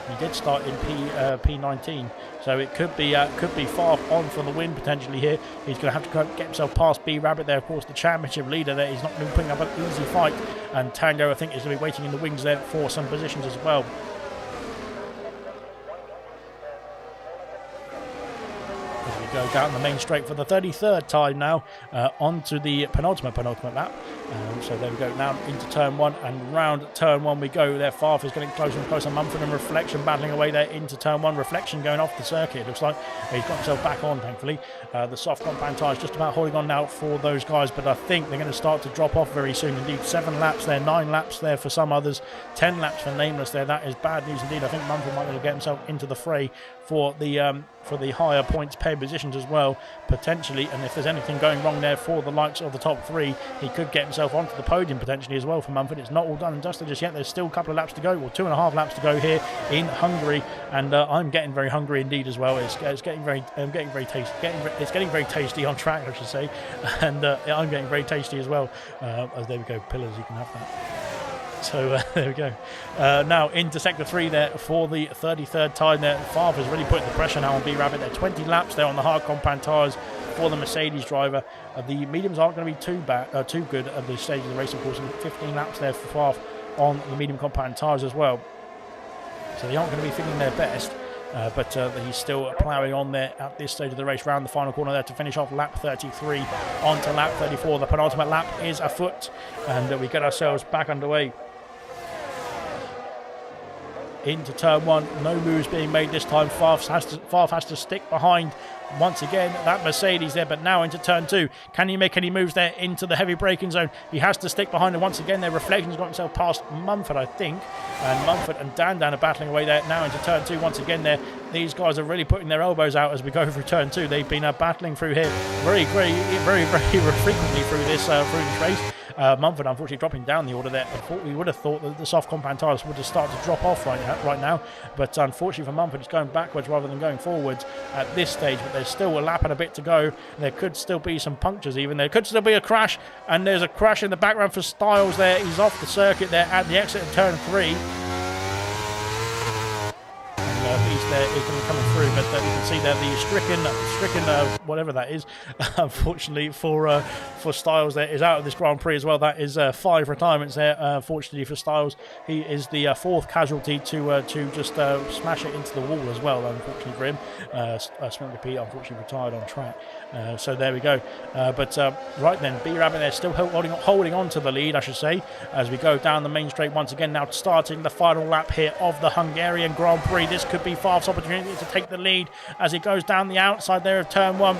He did start in P19, so it could be Favre on for the win potentially here. He's going to have to get himself past B Rabbit there, of course, the championship leader there. He's not going to be putting up an easy fight, and Tango I think is going to be waiting in the wings there for some positions as well. As we go down the main straight for the 33rd time now, onto the penultimate lap. So there we go, now into turn 1, and round turn 1 we go there. Favre is getting closer and closer. Mumford and Reflection battling away there into turn 1. Reflection going off the circuit, it looks like. He's got himself back on, thankfully. The soft compound tyres just about holding on now for those guys, but I think they're going to start to drop off very soon indeed. 7 laps there, 9 laps there for some others, 10 laps for Nameless there. That is bad news indeed. I think Mumford might be able to get himself into the fray for the higher points paid positions as well, potentially. And if there's anything going wrong there for the likes of the top three, he could get himself onto the podium potentially as well for Mumford. It's not all done and dusted just yet. There's still a couple of laps to go, or 2.5 laps to go here in Hungary, and I'm getting very hungry indeed as well. It's getting very very tasty on track, I should say, and I'm getting very tasty as well. There we go, pillars, you can have that. So there we go. Now into sector 3 there for the 33rd time there. Favre is really putting the pressure now on B Rabbit. They're 20 laps there on the hard compound tyres for the Mercedes driver. The mediums aren't going to be too good at this stage of the race, of course. 15 laps there for Favre on the medium compound tyres as well. So they aren't going to be feeling their best. But he's still ploughing on there at this stage of the race, round the final corner there to finish off lap 33 onto lap 34. The penultimate lap is afoot, and we get ourselves back underway. Into turn 1, no moves being made this time. Favre has to stick behind once again that Mercedes there, but now into turn 2. Can he make any moves there into the heavy braking zone? He has to stick behind, and once again their Reflection's got himself past Mumford, I think, and Mumford and Dan are battling away there now into turn 2 once again there. These guys are really putting their elbows out as we go through turn 2. They've been battling through here very frequently through this race. Mumford unfortunately dropping down the order there. We would have thought that the soft compound tyres would have started to drop off right now, but unfortunately for Mumford it's going backwards rather than going forwards at this stage. But there's still a lap and a bit to go. There could still be some punctures even. There could still be a crash, and there's a crash in the background for Styles there. He's off the circuit there at the exit of turn 3. There is going to come through, but you can see there the stricken whatever that is, unfortunately for Styles there, is out of this Grand Prix as well. That is 5 retirements there. Fortunately for Styles, he is the 4th casualty to just smash it into the wall as well. Unfortunately for him, Spencer P unfortunately retired on track. So there we go. But right then, B Rabbit there still holding on to the lead, I should say, as we go down the main straight once again. Now starting the final lap here of the Hungarian Grand Prix. This could be Favre's opportunity to take the lead as he goes down the outside there of turn 1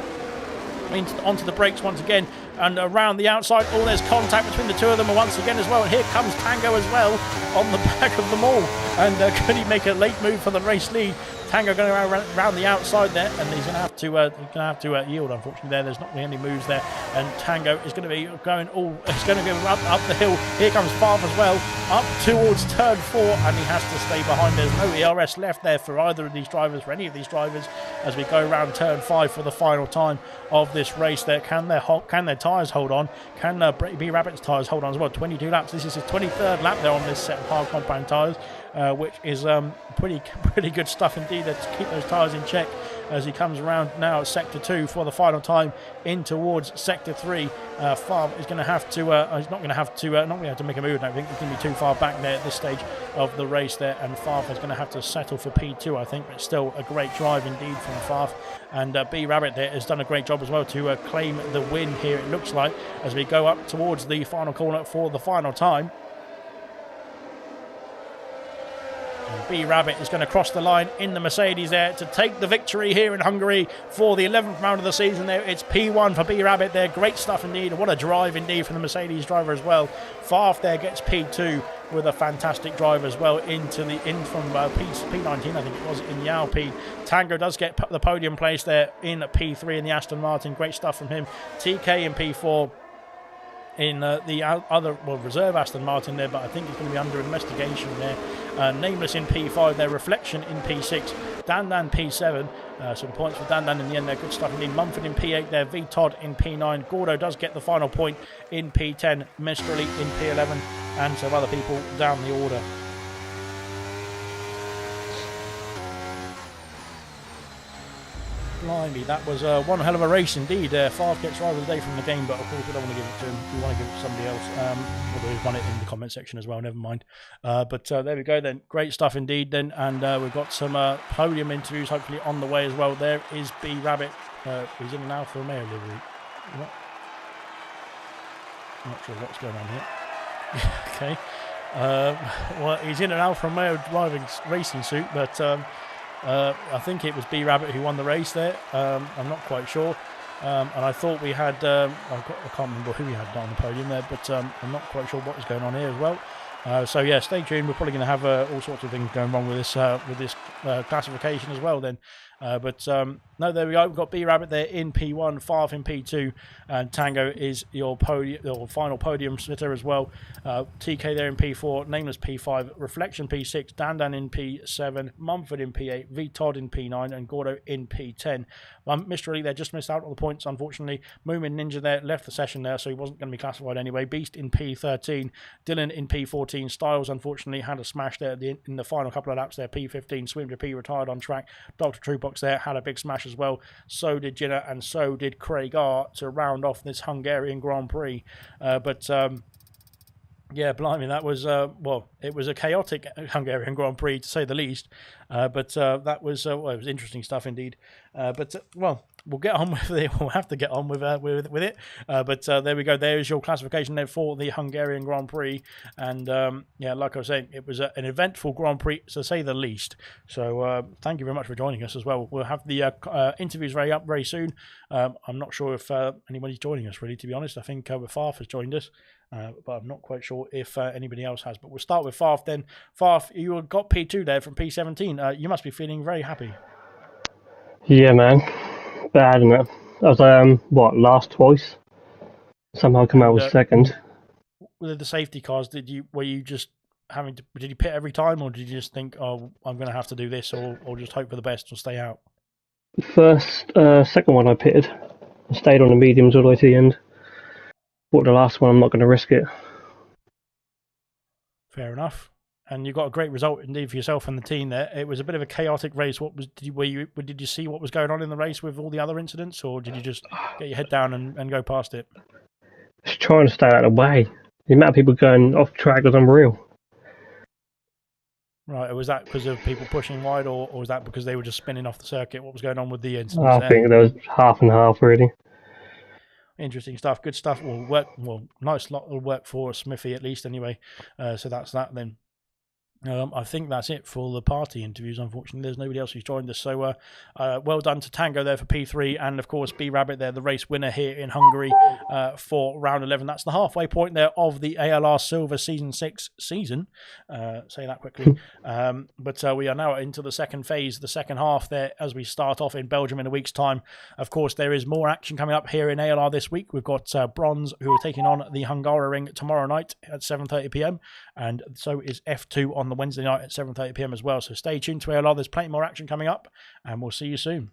onto the brakes once again, and around the outside. Oh, there's contact between the two of them once again as well, and here comes Tango as well on the back of them all, and could he make a late move for the race lead? Tango going around the outside there, and he's going to have to yield. Unfortunately, there's not really any moves there, and Tango is going to be going It's going to go up the hill. Here comes Favre as well, up towards turn 4, and he has to stay behind. There's no ERS left there for either of these drivers, for any of these drivers, as we go around turn 5 for the final time of this race. There, can their tyres hold on? Can B Rabbit's tyres hold on as well? 22 laps. This is his 23rd lap there on this set of hard compound tyres. Which is pretty good stuff indeed there to keep those tyres in check as he comes around now at sector 2 for the final time in towards sector 3. Favre is going to have to he's not going to have to make a move. I don't think he's going to be too far back there at this stage of the race there, and Favre is going to have to settle for P2, I think, but still a great drive indeed from Favre. And B Rabbit there has done a great job as well to claim the win here, it looks like, as we go up towards the final corner for the final time. B Rabbit is going to cross the line in the Mercedes there to take the victory here in Hungary for the 11th round of the season there. It's P1 for B Rabbit there. Great stuff indeed. What a drive indeed from the Mercedes driver as well. Favre there gets P2 with a fantastic drive as well from P19, I think it was, in the Alpine. Tango does get the podium place there in P3 in the Aston Martin. Great stuff from him. TK in P4 in the other reserve Aston Martin there, but I think it's going to be under investigation there. Nameless in P5 there, Reflection in P6, Dan P7, some points for Dan in the end there, good stuff indeed. Mumford in P8 there, V Todd in P9, Gordo does get the final point in P10, Mestrelli in P11, and some other people down the order. Blimey, that was one hell of a race indeed. Favre gets driver of the day from the game, but of course we don't want to give it to him. We want to give it to somebody else. Although he's won it in the comment section as well, never mind. But there we go then. Great stuff indeed then. And we've got some podium interviews hopefully on the way as well. There is B Rabbit. He's in an Alfa Romeo livery. I'm not sure what's going on here. Okay. Well, he's in an Alfa Romeo racing suit, but I think it was B Rabbit who won the race there. I'm not quite sure. And I thought we had, I can't remember who we had on the podium there, but I'm not quite sure what is going on here as well. So yeah, stay tuned. We're probably going to have all sorts of things going wrong with this classification as well then. No, there we go. We've got B Rabbit there in P1, Farf in P2, and Tango is your final podium sitter as well. TK there in P4, Nameless P5, Reflection P6, Dan in P7, Mumford in P8, V Todd in P9, and Gordo in P10. Mr. Elite there just missed out on the points, unfortunately. Moomin Ninja there left the session there, so he wasn't going to be classified anyway. Beast in P13, Dylan in P14, Styles unfortunately had a smash there in the final couple of laps there. P15, Swimmer P retired on track. Dr. Truebox there had a big smash as well. So did Jenna, and so did Craig R to round off this Hungarian Grand Prix. Yeah, blimey, that was, it was a chaotic Hungarian Grand Prix, to say the least. That was, it was interesting stuff indeed. We'll get on with it. We'll have to get on with it. There we go. There's your classification there for the Hungarian Grand Prix. And, like I was saying, it was an eventful Grand Prix, to say the least. So thank you very much for joining us as well. We'll have the interviews very soon. I'm not sure if anybody's joining us, really, to be honest. I think Farf has joined us. But I'm not quite sure if anybody else has. But we'll start with Farf then. Farf, you got P2 there from P17. You must be feeling very happy. Yeah, man. Bad, isn't it? I was, last twice? Somehow come out with second. With the safety cars, did you pit every time, or did you just think, oh, I'm going to have to do this, or just hope for the best or stay out? Second one I pitted. I stayed on the mediums all the way to the end. But the last one, I'm not going to risk it. Fair enough. And you got a great result indeed for yourself and the team there. It was a bit of a chaotic race. Did you see what was going on in the race with all the other incidents, or did you just get your head down and go past it? Just trying to stay out of the way. The amount of people going off track was unreal. Right, was that because of people pushing wide, or was that because they were just spinning off the circuit? What was going on with the incidents I think there was half and half, really. Interesting stuff, good stuff. Nice lot of work for Smithy, at least, anyway. So that's that then. I think that's it for the party interviews. Unfortunately, there's nobody else who's joined us. So well done to Tango there for P3, and of course B Rabbit there, the race winner here in Hungary for round 11. That's the halfway point there of the ALR Silver Season 6 season. Say that quickly. We are now into the second phase, the second half there, as we start off in Belgium in a week's time. Of course, there is more action coming up here in ALR this week. We've got Bronze, who are taking on the Hungaroring tomorrow night at 7:30 p.m. and so is F2 on the Wednesday night at 7:30 p.m. as well. So stay tuned to ALR. There's plenty more action coming up, and we'll see you soon.